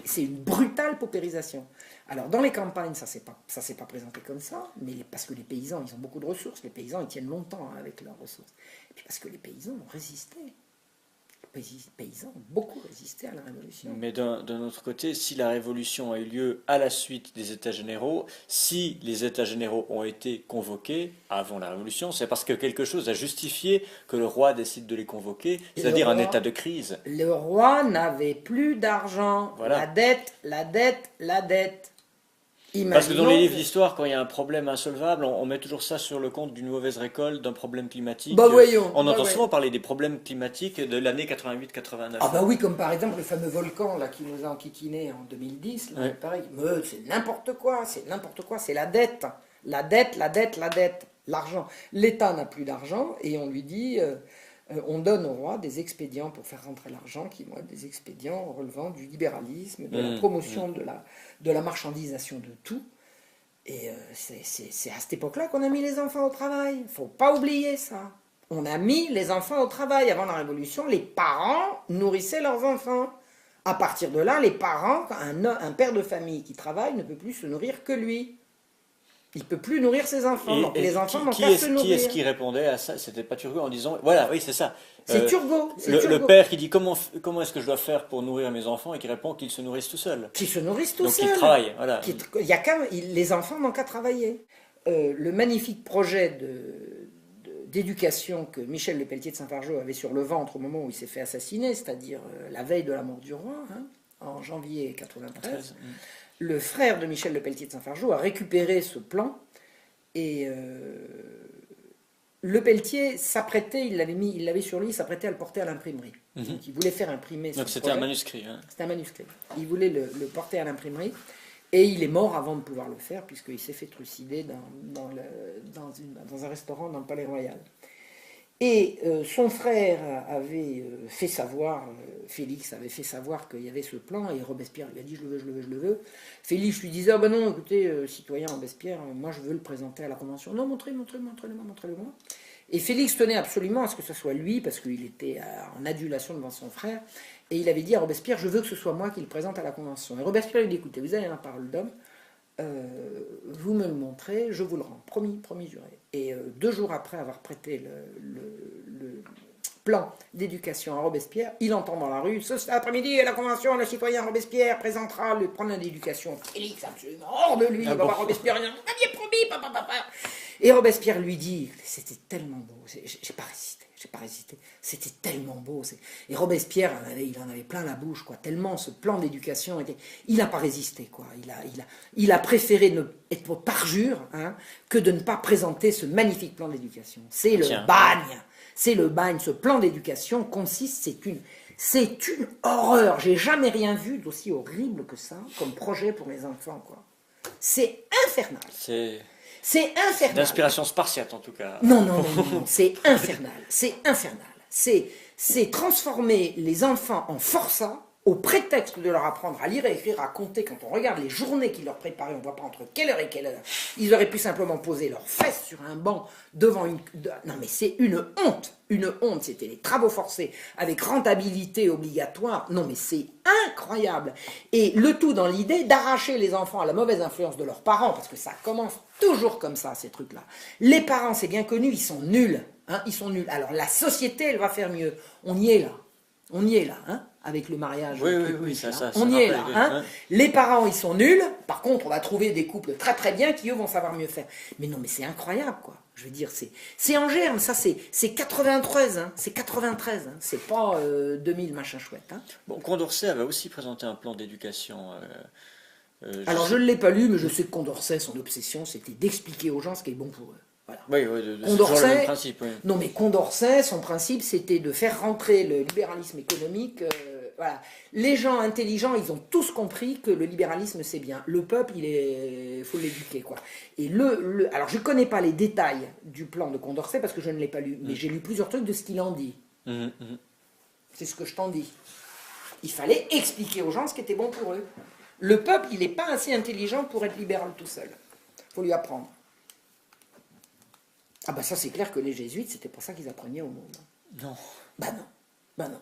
C'est une brutale paupérisation. Alors dans les campagnes, ça s'est pas présenté comme ça, mais parce que les paysans, ils ont beaucoup de ressources. Les paysans, ils tiennent longtemps avec leurs ressources. Et puis parce que les paysans ont résisté. Les paysans ont beaucoup résisté à la Révolution. Mais d'un autre côté, si la Révolution a eu lieu à la suite des États généraux, si les États généraux ont été convoqués avant la Révolution, c'est parce que quelque chose a justifié que le roi décide de les convoquer, c'est-à-dire un état de crise. Le roi n'avait plus d'argent. Voilà. La dette, la dette, la dette. Parce que dans les livres d'histoire, quand il y a un problème insolvable, on met toujours ça sur le compte d'une mauvaise récolte, d'un problème climatique. Bah voyons, on entend souvent parler des problèmes climatiques de l'année 88-89. Ah bah oui, comme par exemple le fameux volcan là, qui nous a enquiquinés en 2010. Là, Ouais. pareil, mais c'est n'importe quoi, c'est la dette. La dette, la dette, la dette, l'argent. L'État n'a plus d'argent et on lui dit, on donne au roi des expédients pour faire rentrer l'argent qui vont être des expédients relevant du libéralisme, de la promotion de la marchandisation de tout. Et c'est à cette époque-là qu'on a mis les enfants au travail. Il ne faut pas oublier ça. On a mis les enfants au travail. Avant la Révolution, les parents nourrissaient leurs enfants. À partir de là, les parents, un père de famille qui travaille ne peut plus se nourrir que lui. Il ne peut plus nourrir ses enfants. Donc les enfants n'ont qu'à se nourrir. Qui est-ce qui répondait à ça? C'était pas Turgot en disant, voilà, oui, c'est ça. C'est Turgot. Le père qui dit comment est-ce que je dois faire pour nourrir mes enfants et qui répond qu'ils se nourrissent tout seuls. Qui se nourrissent tout Donc seuls. ils travaillent, voilà. Les enfants n'ont qu'à travailler. Le magnifique projet d'éducation que Michel Lepelletier de Saint-Fargeau avait sur le ventre au moment où il s'est fait assassiner, c'est-à-dire la veille de la mort du roi, en janvier 93, le frère de Michel Lepelletier de Saint-Fargeau a récupéré ce plan et Lepelletier s'apprêtait, il l'avait sur lui, il s'apprêtait à le porter à l'imprimerie. Donc il voulait faire imprimer ce Donc c'était un manuscrit. Hein. C'était un manuscrit. Il voulait le porter à l'imprimerie. Et il est mort avant de pouvoir le faire, puisqu'il s'est fait trucider dans un restaurant dans le Palais Royal. Et son frère avait fait savoir, Félix avait fait savoir qu'il y avait ce plan, et Robespierre lui a dit je le veux, je le veux, je le veux. Félix lui disait ah ben non, écoutez, citoyen Robespierre, moi je veux le présenter à la Convention. Non, montrez-le-moi. Et Félix tenait absolument à ce que ce soit lui, parce qu'il était en adulation devant son frère, et il avait dit à Robespierre je veux que ce soit moi qui le présente à la Convention. Et Robespierre lui dit écoutez, vous avez la parole d'homme, vous me le montrez, je vous le rends, promis, juré. Et 2 jours après avoir prêté le plan d'éducation à Robespierre, il entend dans la rue, ce après-midi à la Convention, le citoyen Robespierre présentera le plan d'éducation. Félix absolument hors de lui, il va voir Robespierre, il dit vous m'aviez promis, papa. Et Robespierre lui dit, c'était tellement beau, j'ai pas résisté, c'était tellement beau. Et Robespierre, il en avait plein la bouche, quoi, tellement ce plan d'éducation, il n'a pas résisté, quoi. Il a préféré être parjure que de ne pas présenter ce magnifique plan d'éducation. C'est le bagne, ce plan d'éducation consiste, c'est une horreur. J'ai jamais rien vu d'aussi horrible que ça, comme projet pour les enfants, quoi. C'est infernal. C'est infernal. D'inspiration spartiate en tout cas. Non, c'est infernal. C'est transformer les enfants en forçats au prétexte de leur apprendre à lire et écrire, à compter. Quand on regarde les journées qu'ils leur préparaient, on ne voit pas entre quelle heure et quelle heure. Ils auraient pu simplement poser leurs fesses sur un banc devant Non mais c'est une honte. C'était les travaux forcés avec rentabilité obligatoire. Non mais c'est incroyable. Et le tout dans l'idée d'arracher les enfants à la mauvaise influence de leurs parents, parce que ça commence toujours comme ça, ces trucs-là. Les parents, c'est bien connu, ils sont nuls. Ils sont nuls. Alors la société, elle va faire mieux. On y est là, avec le mariage. Oui, ça on y est là. hein. Les parents, ils sont nuls. Par contre, on va trouver des couples très très bien qui, eux, vont savoir mieux faire. Mais non, mais c'est incroyable, quoi. Je veux dire, c'est en germe, ça, c'est 93, c'est 93, c'est pas 2000 machin chouette. Bon, Condorcet avait aussi présenté un plan d'éducation. Alors, je ne l'ai pas lu, mais je sais que Condorcet, son obsession, c'était d'expliquer aux gens ce qui est bon pour eux. Voilà. Oui, c'est toujours le même principe. Oui. Non, mais Condorcet, son principe, c'était de faire rentrer le libéralisme économique voilà. Les gens intelligents, ils ont tous compris que le libéralisme, c'est bien. Le peuple, il faut l'éduquer, quoi. Et alors, je ne connais pas les détails du plan de Condorcet parce que je ne l'ai pas lu, mais j'ai lu plusieurs trucs de ce qu'il en dit. C'est ce que je t'en dis. Il fallait expliquer aux gens ce qui était bon pour eux. Le peuple, il n'est pas assez intelligent pour être libéral tout seul. Il faut lui apprendre. Ah bah ça, c'est clair que les jésuites, c'était pour ça qu'ils apprenaient au monde. Non. Bah non. Bah non.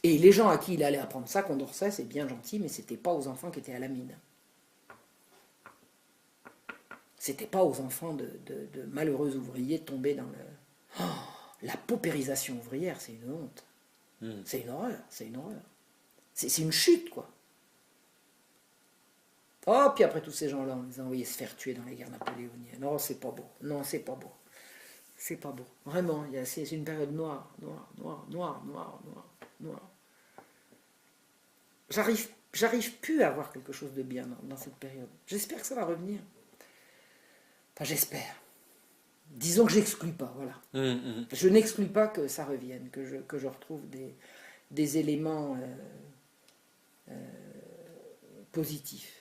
Et les gens à qui il allait apprendre ça, Condorcet, c'est bien gentil, mais c'était pas aux enfants qui étaient à la mine. C'était pas aux enfants de malheureux ouvriers tombés dans le... Oh, la paupérisation ouvrière, c'est une honte. C'est une horreur, c'est une horreur. C'est une chute, quoi. Oh, puis après tous ces gens-là, on les a envoyés se faire tuer dans les guerres napoléoniennes. Non, c'est pas beau. Non, c'est pas beau. C'est pas beau. Vraiment, c'est une période noire. J'arrive plus à avoir quelque chose de bien dans cette période. J'espère que ça va revenir. Enfin, j'espère. Disons que j'exclus pas, voilà. Je n'exclus pas que ça revienne, que je retrouve des éléments positifs.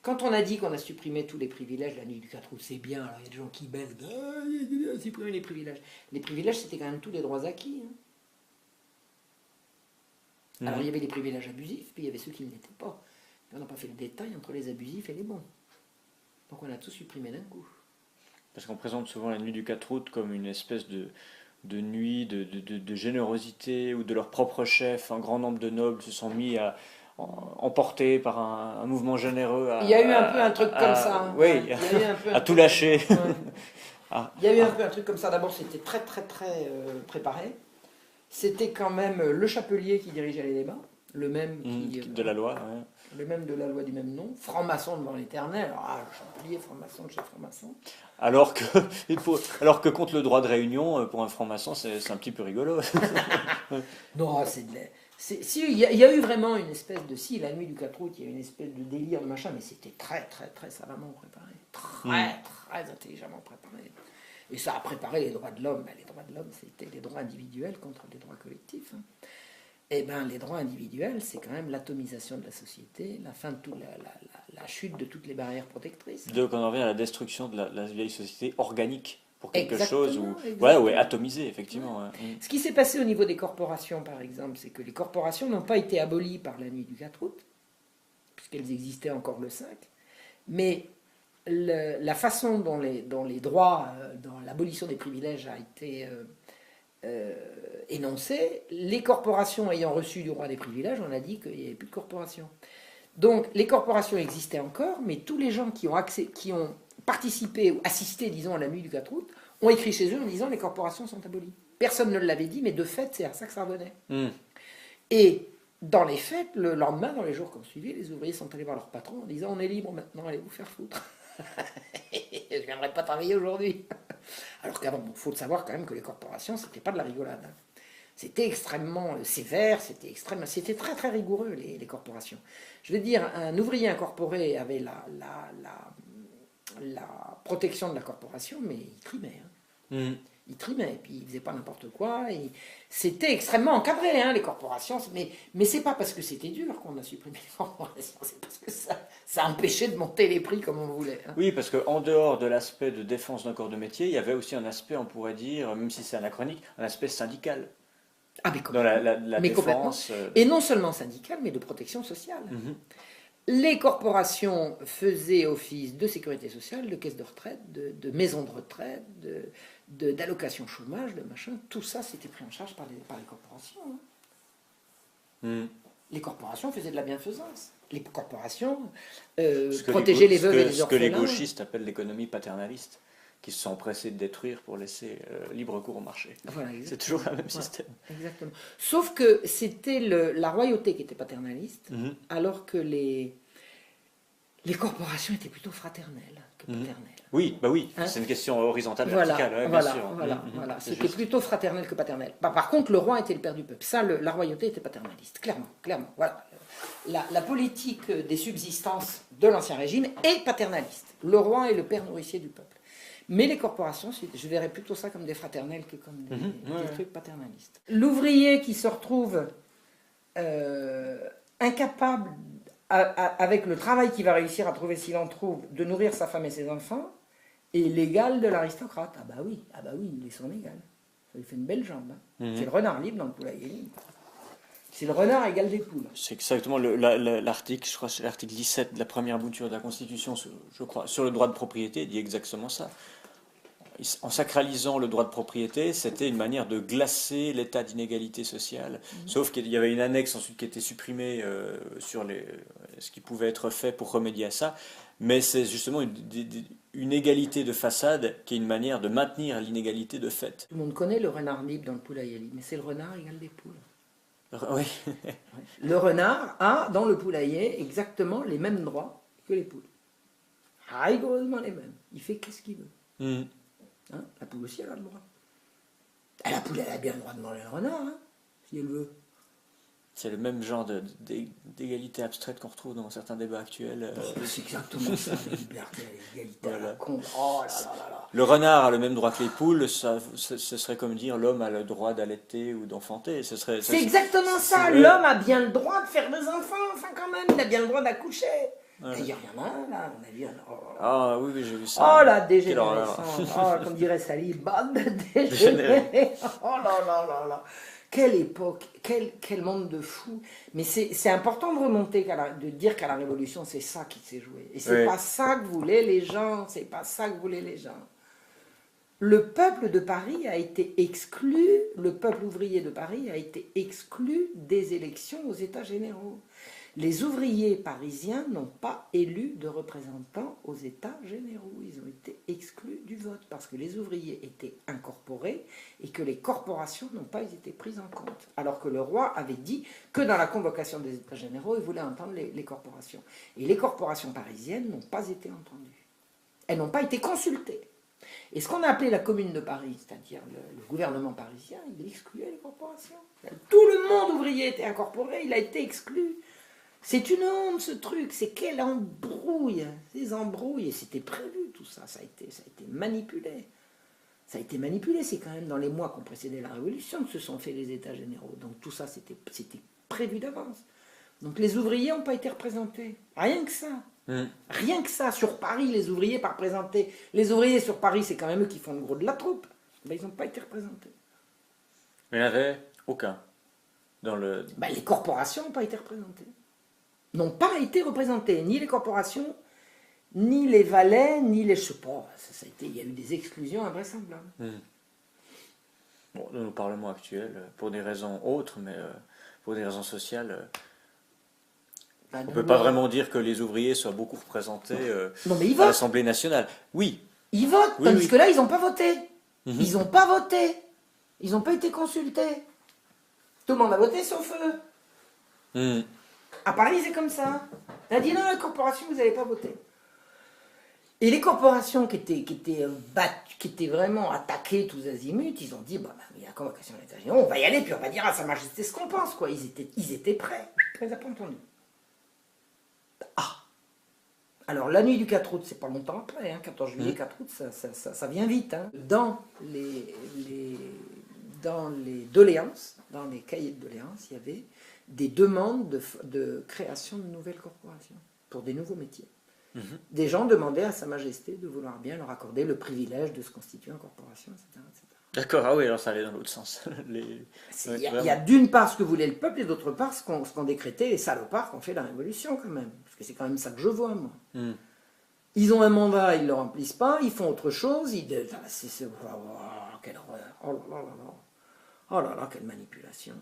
Quand on a dit qu'on a supprimé tous les privilèges la nuit du 4 août, c'est bien, alors il y a des gens qui baissent, il a supprimé les privilèges. Les privilèges, c'était quand même tous les droits acquis. Alors il y avait les privilèges abusifs, puis il y avait ceux qui ne l'étaient pas. Et on n'a pas fait le détail entre les abusifs et les bons. Donc on a tout supprimé d'un coup. Parce qu'on présente souvent la nuit du 4 août comme une espèce de nuit de générosité où de leur propre chef, un grand nombre de nobles se sont mis à emportés par un mouvement généreux. Il y a eu un peu un truc comme ça. Oui, il y a eu un peu à tout lâcher. Il y a eu un peu un truc comme ça. D'abord, c'était très préparé. C'était quand même le chapelier qui dirigeait les débats, le même de la loi. Ouais. Le même de la loi du même nom, franc-maçon devant l'éternel. Le chapelier, franc-maçon, chez franc-maçon. Alors que contre le droit de réunion, pour un franc-maçon, c'est un petit peu rigolo. Non, c'est de la... il y a eu vraiment une espèce de... Si, la nuit du 4 août, il y a eu une espèce de délire, de machin, mais c'était très savamment préparé. Très intelligemment préparé. Et ça a préparé les droits de l'homme. Les droits de l'homme, c'était les droits individuels contre les droits collectifs. Eh bien, les droits individuels, c'est quand même l'atomisation de la société, la fin de la chute de toutes les barrières protectrices. Donc on en revient à la destruction de la vieille société organique pour quelque Exactement, chose où est atomisé, effectivement. Ouais. Ce qui s'est passé au niveau des corporations, par exemple, c'est que les corporations n'ont pas été abolies par la nuit du 4 août, puisqu'elles existaient encore le 5, mais la façon dont les droits, dans l'abolition des privilèges a été énoncée, les corporations ayant reçu du roi des privilèges, on a dit qu'il n'y avait plus de corporations. Donc les corporations existaient encore, mais tous les gens qui ont participé ou assisté, disons, à la nuit du 4 août, ont écrit chez eux en disant les corporations sont abolies. Personne ne l'avait dit, mais de fait, c'est à ça que ça revenait. Et dans les faits, le lendemain, dans les jours qui ont suivi, les ouvriers sont allés voir leur patron en disant on est libre maintenant, allez vous faire foutre. Je ne viendrai pas travailler aujourd'hui. Alors qu'avant, il faut le savoir quand même que les corporations, c'était pas de la rigolade. C'était extrêmement sévère, c'était très rigoureux, les corporations. Je veux dire, un ouvrier incorporé avait la protection de la corporation, mais il trimait. Il trimait, et puis il faisait pas n'importe quoi. C'était extrêmement encadré, les corporations. Mais c'est pas parce que c'était dur qu'on a supprimé les corporations, c'est parce que ça empêchait de monter les prix comme on voulait. Oui, parce qu'en dehors de l'aspect de défense d'un corps de métier, il y avait aussi un aspect, on pourrait dire, même si c'est anachronique, un aspect syndical. Ah, mais dans la défense. Et non seulement syndical, mais de protection sociale. Les corporations faisaient office de sécurité sociale, de caisse de retraite, de maison de retraite, d'allocation chômage, de machin. Tout ça, c'était pris en charge par les corporations. Les corporations faisaient de la bienfaisance. Les corporations protégeaient les veuves et les orphelins. Ce que les gauchistes appellent l'économie paternaliste, qui se sont empressés de détruire pour laisser libre cours au marché. Voilà, c'est toujours le même système. Exactement. Sauf que c'était la royauté qui était paternaliste, alors que les corporations étaient plutôt fraternelles que paternelles. Oui, c'est une question horizontale, verticale, bien sûr. Voilà. C'était plutôt fraternel que paternel. Par contre, le roi était le père du peuple. Ça, la royauté était paternaliste, clairement. Voilà. La politique des subsistances de l'Ancien Régime est paternaliste. Le roi est le père nourricier du peuple. Mais les corporations, je verrais plutôt ça comme des fraternelles que comme des ouais. trucs paternalistes. L'ouvrier qui se retrouve incapable, avec le travail qu'il va réussir à trouver s'il en trouve, de nourrir sa femme et ses enfants, est l'égal de l'aristocrate. Ah bah oui, il est son égal. Ça lui fait une belle jambe. Hein. C'est le renard libre dans le poulailler libre. C'est le renard égal des poules. C'est exactement l'article, je crois que c'est l'article 17 de la première mouture de la Constitution, je crois, sur le droit de propriété, dit exactement ça. En sacralisant le droit de propriété, c'était une manière de glacer l'état d'inégalité sociale. Sauf qu'il y avait une annexe ensuite qui était supprimée sur ce qui pouvait être fait pour remédier à ça. Mais c'est justement une égalité de façade qui est une manière de maintenir l'inégalité de fait. Tout le monde connaît le renard libre dans le poulailler libre, mais c'est le renard égal des poules. Oui. Le renard a dans le poulailler exactement les mêmes droits que les poules. Rigoureusement les mêmes. Il fait qu'est-ce qu'il veut. Hein, la poule aussi, elle a le droit. La poule, elle a bien le droit de manger le renard, hein, si elle veut. C'est le même genre d'égalité abstraite qu'on retrouve dans certains débats actuels. C'est exactement ça, la liberté, l'égalité à la con. Oh là là là là. Le renard a le même droit que les poules, ce serait comme dire l'homme a le droit d'allaiter ou d'enfanter. C'est exactement ça, l'homme a bien le droit de faire des enfants, enfin quand même, il a bien le droit d'accoucher. Ouais. Il n'y a rien là, on a vu. Ah oui, j'ai vu ça. Oh la dégénérescence. Oh, comme dirait Sally, bande de dégénérés. Oh là là là là. Quelle époque, quel monde de fous. Mais c'est important de remonter, de dire qu'à la Révolution, c'est ça qui s'est joué. Et c'est pas ça que voulaient les gens. C'est pas ça que voulaient les gens. Le peuple de Paris a été exclu, le peuple ouvrier de Paris a été exclu des élections aux États généraux. Les ouvriers parisiens n'ont pas élu de représentants aux États généraux. Ils ont été exclus du vote parce que les ouvriers étaient incorporés et que les corporations n'ont pas été prises en compte. Alors que le roi avait dit que dans la convocation des États généraux, il voulait entendre les corporations. Et les corporations parisiennes n'ont pas été entendues. Elles n'ont pas été consultées. Et ce qu'on a appelé la Commune de Paris, c'est-à-dire le gouvernement parisien, il excluait les corporations. Tout le monde ouvrier était incorporé, il a été exclu. C'est une honte ce truc, c'est quelle embrouille, ces embrouilles, et c'était prévu tout ça, ça a été manipulé. Ça a été manipulé, c'est quand même dans les mois qui ont précédé la Révolution que se sont faits les États généraux. Donc tout ça, c'était prévu d'avance. Donc les ouvriers n'ont pas été représentés, rien que ça. Rien que ça, sur Paris, les ouvriers pas représentés. Les ouvriers sur Paris, c'est quand même eux qui font le gros de la troupe. Ben, ils n'ont pas été représentés. Il n'y en avait aucun dans le... Ben, les corporations n'ont pas été représentées. N'ont pas été représentées, ni les corporations, ni les valets, ni les... Je sais pas, il y a eu des exclusions invraisemblables. Bon, dans le Parlement actuel, pour des raisons autres, mais pour des raisons sociales... on ne peut pas vraiment dire que les ouvriers soient beaucoup représentés à l'Assemblée nationale. Oui. Ils votent, tandis que là, ils n'ont pas voté. Ils n'ont pas voté. Ils n'ont pas été consultés. Tout le monde a voté sauf eux. À Paris, c'est comme ça. On a dit non, la corporation, vous n'allez pas voter. Et les corporations qui étaient vraiment attaquées tous azimuts, ils ont dit, bah, il y a la convocation des États généraux, on va y aller, puis on va dire à Sa Majesté ce qu'on pense, quoi. Ils étaient prêts. Ils n'ont pas entendu. Alors, la nuit du 4 août, c'est pas longtemps après, hein, 14 juillet, 4 août, ça vient vite. Hein. Dans les doléances, dans les cahiers de doléances, il y avait des demandes de création de nouvelles corporations pour des nouveaux métiers. Des gens demandaient à Sa Majesté de vouloir bien leur accorder le privilège de se constituer en corporation, etc. etc. D'accord, ah oui, alors ça allait dans l'autre sens. Il y a d'une part ce que voulait le peuple et d'autre part ce qu'ont décrété les salopards qui ont fait la Révolution quand même. Parce que c'est quand même ça que je vois, moi. Ils ont un mandat, ils ne le remplissent pas, ils font autre chose, quelle horreur. Oh là là là là. Oh là là, quelle manipulation.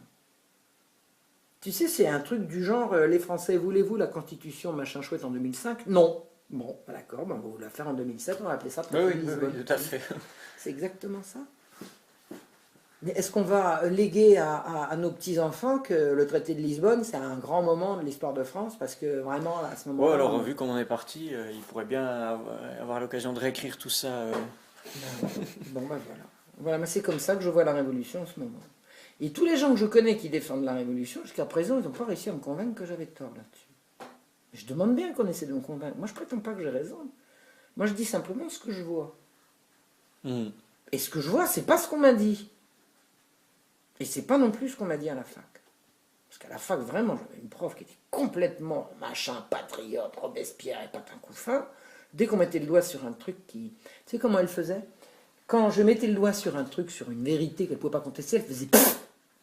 Tu sais, c'est un truc du genre, les Français, voulez-vous la Constitution machin chouette en 2005 ? Non. Bon, d'accord, on va vous la faire en 2007, on va appeler ça oui, tout à fait. C'est exactement ça. Mais est-ce qu'on va léguer à nos petits-enfants que le traité de Lisbonne, c'est un grand moment de l'histoire de France, parce que vraiment, à ce moment-là... alors, vu qu'on en est parti, il pourrait bien avoir l'occasion de réécrire tout ça. Bon, ben voilà. Voilà, mais c'est comme ça que je vois la Révolution en ce moment. Et tous les gens que je connais qui défendent la Révolution, jusqu'à présent, ils n'ont pas réussi à me convaincre que j'avais tort là-dessus. Je demande bien qu'on essaie de me convaincre. Moi, je prétends pas que j'ai raison. Moi, je dis simplement ce que je vois. Mhm. Et ce que je vois, c'est pas ce qu'on m'a dit. Et c'est pas non plus ce qu'on m'a dit à la fac. Parce qu'à la fac, vraiment, j'avais une prof qui était complètement machin, patriote, Robespierre et patin couffin. Dès qu'on mettait le doigt sur un truc qui... Tu sais comment elle faisait? Quand je mettais le doigt sur un truc, sur une vérité qu'elle ne pouvait pas contester, elle faisait...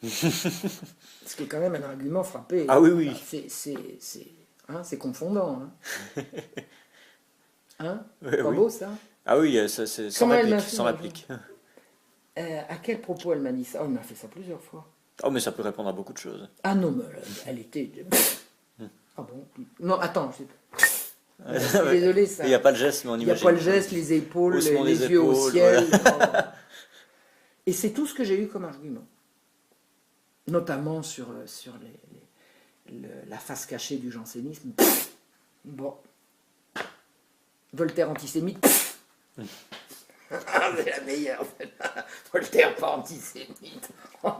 Ce qui est quand même un argument frappé. Ah oui, oui. C'est confondant. Hein, hein Oui, Pas oui. beau, ça? Ah oui, ça c'est sans Comment elle réplique, m'a fait, sans moi, réplique. À quel propos elle m'a dit ça? Oh, elle m'a fait ça plusieurs fois. Oh, mais ça peut répondre à beaucoup de choses. Ah non, mais elle était... Ah bon? Non, attends, je suis désolé, ça. Il n'y a pas le geste, mais on Il n'y a imagine. pas le geste, les épaules, Haussement les des yeux au épaules, ciel. voilà. Et c'est tout ce que j'ai eu comme argument. Notamment sur la face cachée du jansénisme. Bon. Voltaire antisémite. Ah, c'est la meilleure. Voltaire pas antisémite. Oh,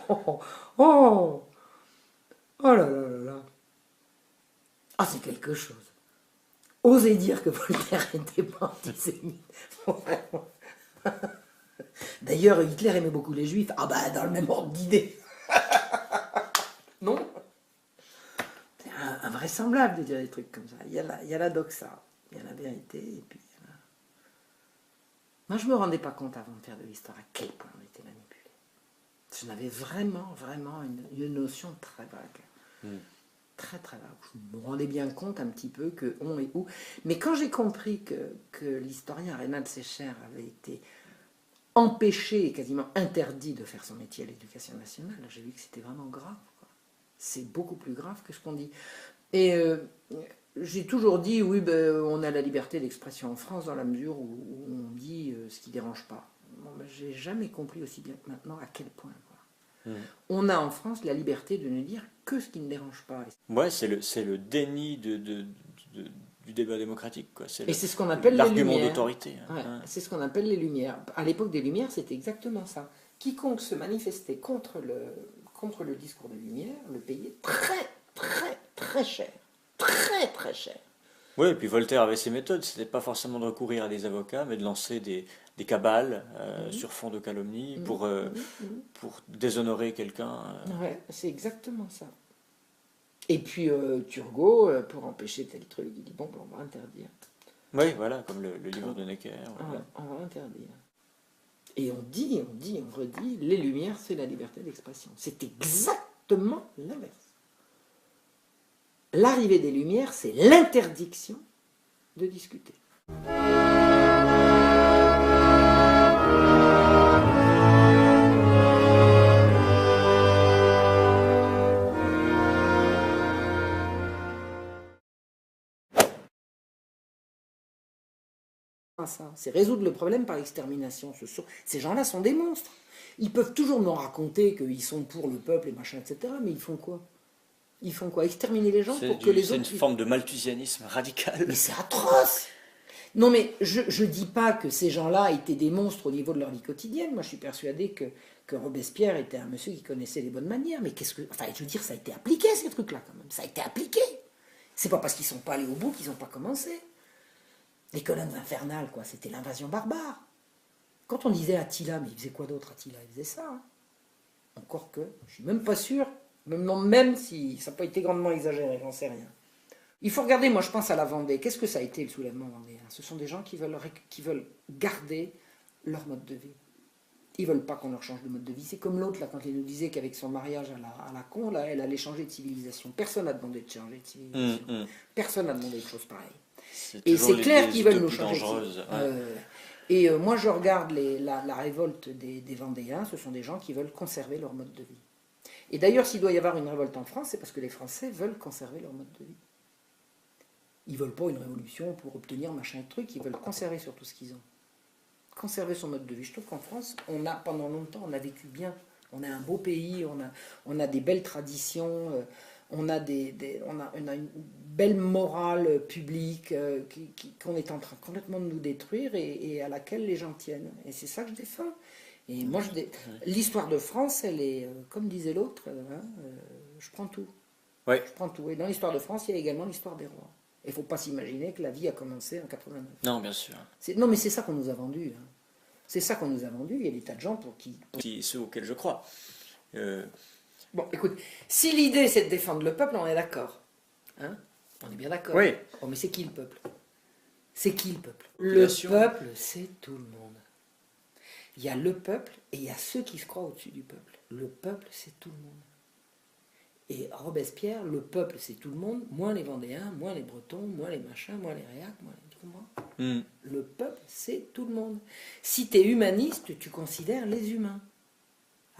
oh, oh, oh là là là là. Ah, c'est quelque chose. Oser dire que Voltaire n'était pas antisémite. D'ailleurs, Hitler aimait beaucoup les juifs. Ah bah, dans le même ordre d'idée. Non? C'est invraisemblable de dire des trucs comme ça. Il y a la doxa, il y a la vérité, et puis... Moi, je ne me rendais pas compte avant de faire de l'histoire à quel point on était manipulé. Je n'avais vraiment une notion très vague. Très très vague. Je me rendais bien compte un petit peu que on et où. Mais quand j'ai compris que l'historien Reynald Secher avait été empêché et quasiment interdit de faire son métier à l'Éducation nationale, j'ai vu que c'était vraiment grave. C'est beaucoup plus grave que ce qu'on dit. Et j'ai toujours dit, oui, ben, on a la liberté d'expression en France dans la mesure où on dit ce qui ne dérange pas. Bon, ben, j'ai jamais compris aussi bien que maintenant à quel point. On a en France la liberté de ne dire que ce qui ne dérange pas. Ouais, c'est le déni du débat démocratique, quoi. Et c'est ce qu'on appelle les l'argument Lumières. d'autorité. Hein. Ouais, c'est ce qu'on appelle les Lumières. À l'époque des Lumières, c'était exactement ça. Quiconque se manifestait contre le discours des Lumières le payait très, très, très cher. Très, très cher. Oui, et puis Voltaire avait ses méthodes. C'était pas forcément de recourir à des avocats, mais de lancer des cabales sur fond de calomnie pour déshonorer quelqu'un. Ouais, c'est exactement ça. Et puis Turgot, pour empêcher tel truc, il dit bon, ben, on va interdire. Oui, voilà, comme le livre de Necker. Voilà. On va interdire. Et on dit, on redit, les Lumières, c'est la liberté d'expression. C'est exactement l'inverse. L'arrivée des Lumières, c'est l'interdiction de discuter. Ça. C'est résoudre le problème par l'extermination. Ces gens-là sont des monstres. Ils peuvent toujours nous raconter qu'ils sont pour le peuple et machin, etc. Mais ils font quoi? Ils font quoi? Exterminer les gens pour que les autres... C'est une forme de malthusianisme radical. Mais c'est atroce! Non, mais je dis pas que ces gens-là étaient des monstres au niveau de leur vie quotidienne. Moi, je suis persuadé que Robespierre était un monsieur qui connaissait les bonnes manières. Mais qu'est-ce que... Enfin, je veux dire, ça a été appliqué, ces trucs-là, quand même. Ça a été appliqué. C'est pas parce qu'ils sont pas allés au bout qu'ils n'ont pas commencé. Les colonnes infernales, quoi, c'était l'invasion barbare. Quand on disait Attila, mais il faisait quoi d'autre, Attila? Il faisait ça. Hein. Encore que, je suis même pas sûr, même si ça n'a pas été grandement exagéré, j'en sais rien. Il faut regarder, moi je pense à la Vendée. Qu'est-ce que ça a été le soulèvement vendéen? Ce sont des gens qui veulent garder leur mode de vie. Ils veulent pas qu'on leur change de mode de vie. C'est comme l'autre, là, quand il nous disait qu'avec son mariage à la con, là, elle allait changer de civilisation. Personne n'a demandé de changer de civilisation. Personne n'a demandé de choses pareilles. Et c'est clair qu'ils veulent nous changer. Et moi, je regarde la révolte des Vendéens, ce sont des gens qui veulent conserver leur mode de vie. Et d'ailleurs, s'il doit y avoir une révolte en France, c'est parce que les Français veulent conserver leur mode de vie. Ils ne veulent pas une révolution pour obtenir machin de truc, ils veulent conserver surtout ce qu'ils ont. Conserver son mode de vie. Je trouve qu'en France, pendant longtemps, on a vécu bien. On a un beau pays, on a des belles traditions, on a une belle morale publique qu'on est en train complètement de nous détruire et à laquelle les gens tiennent. Et c'est ça que je défends. Et moi, l'histoire de France, elle est, comme disait l'autre, je prends tout. Ouais. Je prends tout. Et dans l'histoire de France, il y a également l'histoire des rois. Il ne faut pas s'imaginer que la vie a commencé en 89. Non, bien sûr. Non, mais c'est ça qu'on nous a vendu. Hein. C'est ça qu'on nous a vendu. Il y a des tas de gens pour qui... Ceux auxquels je crois. Bon, écoute, si l'idée c'est de défendre le peuple, on est d'accord. Hein, on est bien d'accord. Oui. Oh, mais c'est qui le peuple? C'est qui le peuple? Le peuple, c'est tout le monde. Il y a le peuple et il y a ceux qui se croient au-dessus du peuple. Le peuple, c'est tout le monde. Et Robespierre, le peuple, c'est tout le monde, moins les Vendéens, moins les Bretons, moins les machins, moins les réacs, moins les... Tu comprends? Le peuple, c'est tout le monde. Si tu es humaniste, tu considères les humains.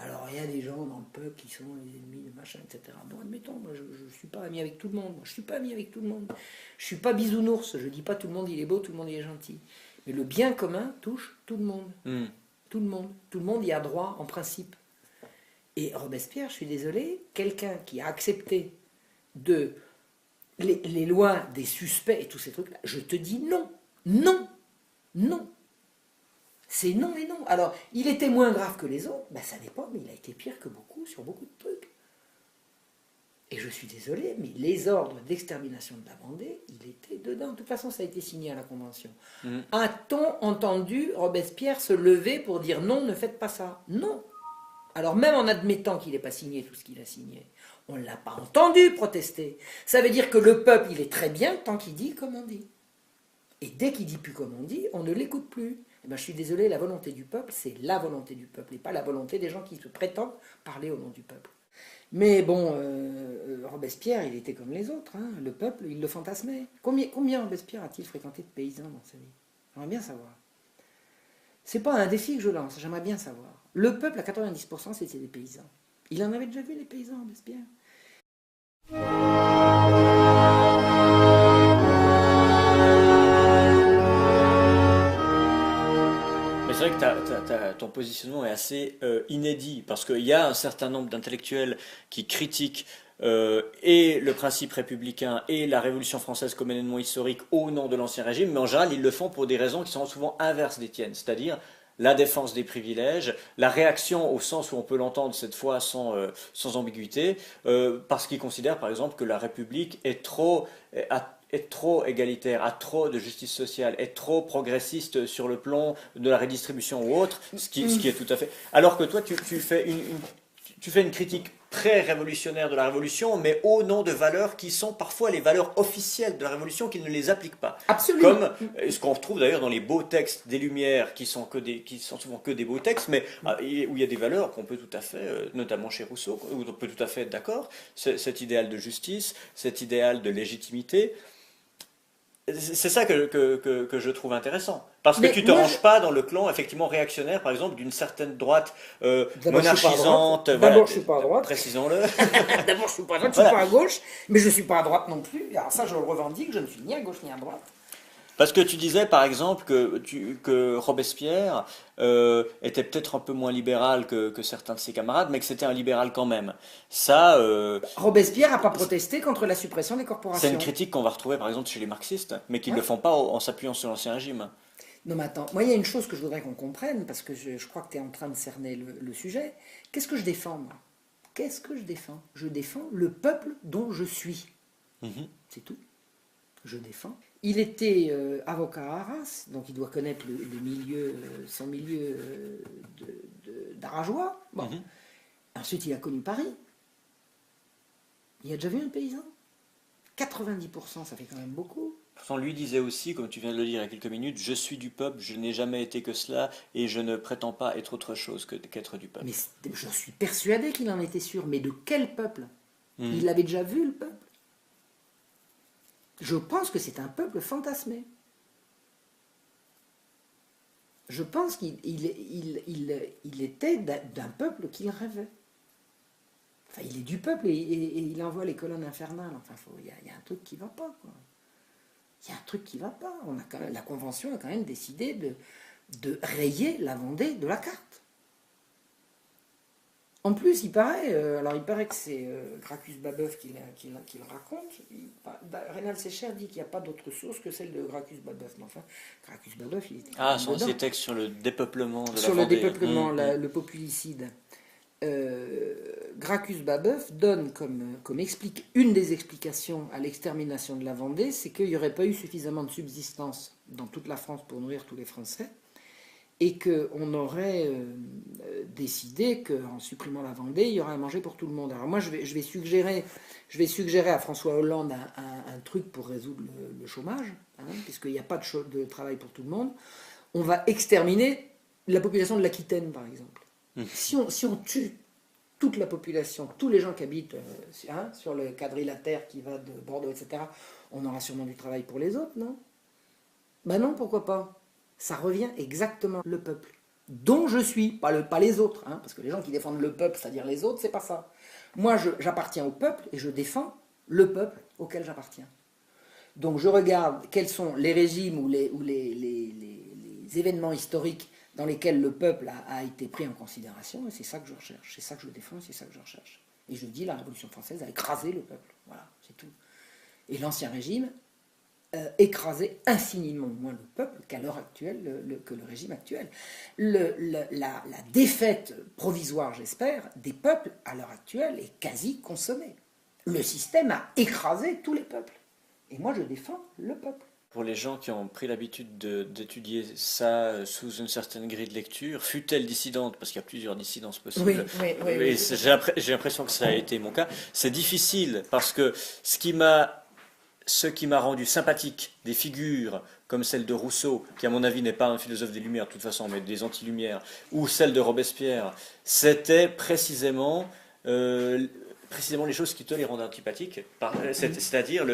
Alors, il y a des gens dans le peuple qui sont les ennemis de machin, etc. Bon, admettons, moi, je ne suis pas ami avec tout le monde. Moi, je ne suis pas ami avec tout le monde. Je ne suis pas bisounours. Je ne dis pas tout le monde il est beau, tout le monde il est gentil. Mais le bien commun touche tout le monde. Tout le monde. Tout le monde y a droit, en principe. Et Robespierre, je suis désolé, quelqu'un qui a accepté les lois des suspects et tous ces trucs-là, je te dis non. Non. Non. C'est non et non. Alors, il était moins grave que les autres, ben ça dépend, mais il a été pire que beaucoup sur beaucoup de trucs. Et je suis désolé, mais les ordres d'extermination de la Vendée, il était dedans. De toute façon, ça a été signé à la Convention. A-t-on entendu Robespierre se lever pour dire non, ne faites pas ça? Non. Alors même en admettant qu'il n'ait pas signé tout ce qu'il a signé, on ne l'a pas entendu protester. Ça veut dire que le peuple, il est très bien tant qu'il dit comme on dit. Et dès qu'il dit plus comme on dit, on ne l'écoute plus. Eh ben, je suis désolé, la volonté du peuple, c'est la volonté du peuple, et pas la volonté des gens qui se prétendent parler au nom du peuple. Mais bon, Robespierre, il était comme les autres. Hein. Le peuple, il le fantasmait. Combien Robespierre a-t-il fréquenté de paysans dans sa vie? J'aimerais bien savoir. C'est pas un défi que je lance, j'aimerais bien savoir. Le peuple, à 90%, c'était des paysans. Il en avait déjà vu, les paysans, Robespierre. Mais c'est vrai que ton positionnement est assez inédit, parce qu'il y a un certain nombre d'intellectuels qui critiquent et le principe républicain et la Révolution française comme événement historique au nom de l'Ancien Régime, mais en général, ils le font pour des raisons qui sont souvent inverses des tiennes, c'est-à-dire la défense des privilèges, la réaction au sens où on peut l'entendre cette fois sans ambiguïté, parce qu'ils considèrent par exemple que la République est trop égalitaire, a trop de justice sociale, est trop progressiste sur le plan de la redistribution ou autre, ce qui est tout à fait... Alors que toi, tu fais une critique pré-révolutionnaire de la Révolution, mais au nom de valeurs qui sont parfois les valeurs officielles de la Révolution, qu'ils ne les appliquent pas. Absolument. Comme ce qu'on retrouve d'ailleurs dans les beaux textes des Lumières, qui sont souvent que des beaux textes, mais où il y a des valeurs qu'on peut tout à fait, notamment chez Rousseau, où on peut tout à fait être d'accord, cet idéal de justice, cet idéal de légitimité. C'est ça que je trouve intéressant. Parce que tu ne te ranges pas dans le clan effectivement réactionnaire, par exemple, d'une certaine droite monarchisante. D'abord, je ne suis pas à droite. Précisons-le. D'abord, je ne suis pas à droite, je ne suis pas à gauche, mais je ne suis pas à droite non plus. Alors ça, je le revendique, je ne suis ni à gauche ni à droite. Parce que tu disais, par exemple, que Robespierre était peut-être un peu moins libéral que certains de ses camarades, mais que c'était un libéral quand même. Ça, Robespierre n'a pas protesté contre la suppression des corporations. c'est une critique qu'on va retrouver, par exemple, chez les marxistes, mais qui ne le font pas en s'appuyant sur l'Ancien Régime. Non, mais attends, moi, il y a une chose que je voudrais qu'on comprenne, parce que je crois que tu es en train de cerner le sujet. Qu'est-ce que je défends, moi? Qu'est-ce que je défends? Je défends le peuple dont je suis. C'est tout. Je défends. Il était avocat à Arras, donc il doit connaître le milieu, son milieu d'Arageois. Bon. Ensuite, il a connu Paris. Il a déjà vu un paysan? 90%, ça fait quand même beaucoup. Pourtant, lui disait aussi, comme tu viens de le dire il y a quelques minutes, je suis du peuple, je n'ai jamais été que cela, et je ne prétends pas être autre chose qu'être du peuple. Mais je suis persuadé qu'il en était sûr. Mais de quel peuple? Il l'avait déjà vu, le peuple? Je pense que c'est un peuple fantasmé. Je pense qu'il était d'un peuple qu'il rêvait. Enfin, il est du peuple et il envoie les colonnes infernales. Enfin, il y a un truc qui ne va pas, quoi. Il y a un truc qui ne va pas. La Convention a quand même décidé de rayer la Vendée de la carte. En plus, il paraît que c'est Gracchus Babeuf qui le raconte. Rénal Sécher dit qu'il n'y a pas d'autre source que celle de Gracchus Babeuf. Mais enfin, Gracchus Babeuf, il était sur ces textes sur le dépeuplement de la Vendée. Sur le dépeuplement, le populicide. Gracchus Babeuf donne une des explications à l'extermination de la Vendée, c'est qu'il n'y aurait pas eu suffisamment de subsistance dans toute la France pour nourrir tous les Français, et qu'on aurait décidé qu'en supprimant la Vendée, il y aurait à manger pour tout le monde. Alors moi, je vais suggérer à François Hollande un truc pour résoudre le chômage, hein, puisqu'il n'y a pas de travail pour tout le monde. On va exterminer la population de l'Aquitaine, par exemple. Si on tue toute la population, tous les gens qui habitent sur le quadrilatère qui va de Bordeaux, etc., on aura sûrement du travail pour les autres, non? Ben non, pourquoi pas? Ça revient exactement le peuple, dont je suis, pas les autres, hein, parce que les gens qui défendent le peuple, c'est-à-dire les autres, c'est pas ça. Moi, j'appartiens au peuple et je défends le peuple auquel j'appartiens. Donc je regarde quels sont les régimes ou les événements historiques dans lesquels le peuple a été pris en considération, et c'est ça que je recherche, c'est ça que je défends, c'est ça que je recherche. Et je dis, la Révolution française a écrasé le peuple, voilà, c'est tout. Et l'Ancien Régime écrasait infiniment moins le peuple qu'à l'heure actuelle, que le régime actuel. La défaite provisoire, j'espère, des peuples à l'heure actuelle est quasi consommée. Le système a écrasé tous les peuples. Et moi, je défends le peuple. Pour les gens qui ont pris l'habitude d'étudier ça sous une certaine grille de lecture, fût-elle dissidente, parce qu'il y a plusieurs dissidences possibles, oui. j'ai l'impression que ça a été mon cas, c'est difficile parce que ce qui m'a rendu sympathique des figures comme celle de Rousseau, qui à mon avis n'est pas un philosophe des Lumières de toute façon, mais des anti-Lumières, ou celle de Robespierre, c'était précisément les choses qui te les rendent antipathiques, c'est-à-dire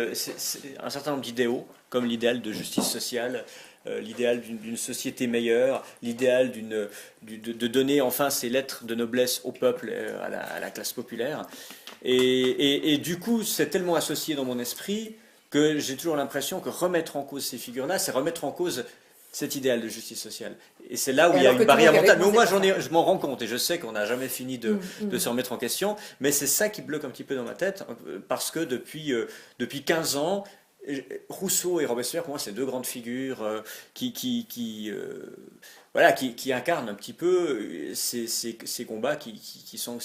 un certain nombre d'idéaux, comme l'idéal de justice sociale, l'idéal d'une société meilleure, l'idéal de donner enfin ces lettres de noblesse au peuple, à la classe populaire. Et du coup, c'est tellement associé dans mon esprit que j'ai toujours l'impression que remettre en cause ces figures-là, c'est remettre en cause cet idéal de justice sociale. Et c'est là où il y a une barrière mentale. Mais moi, je m'en rends compte et je sais qu'on n'a jamais fini de se remettre en question. Mais c'est ça qui bloque un petit peu dans ma tête parce que depuis 15 ans, Rousseau et Robespierre, pour moi, c'est deux grandes figures qui incarnent un petit peu ces combats qui sont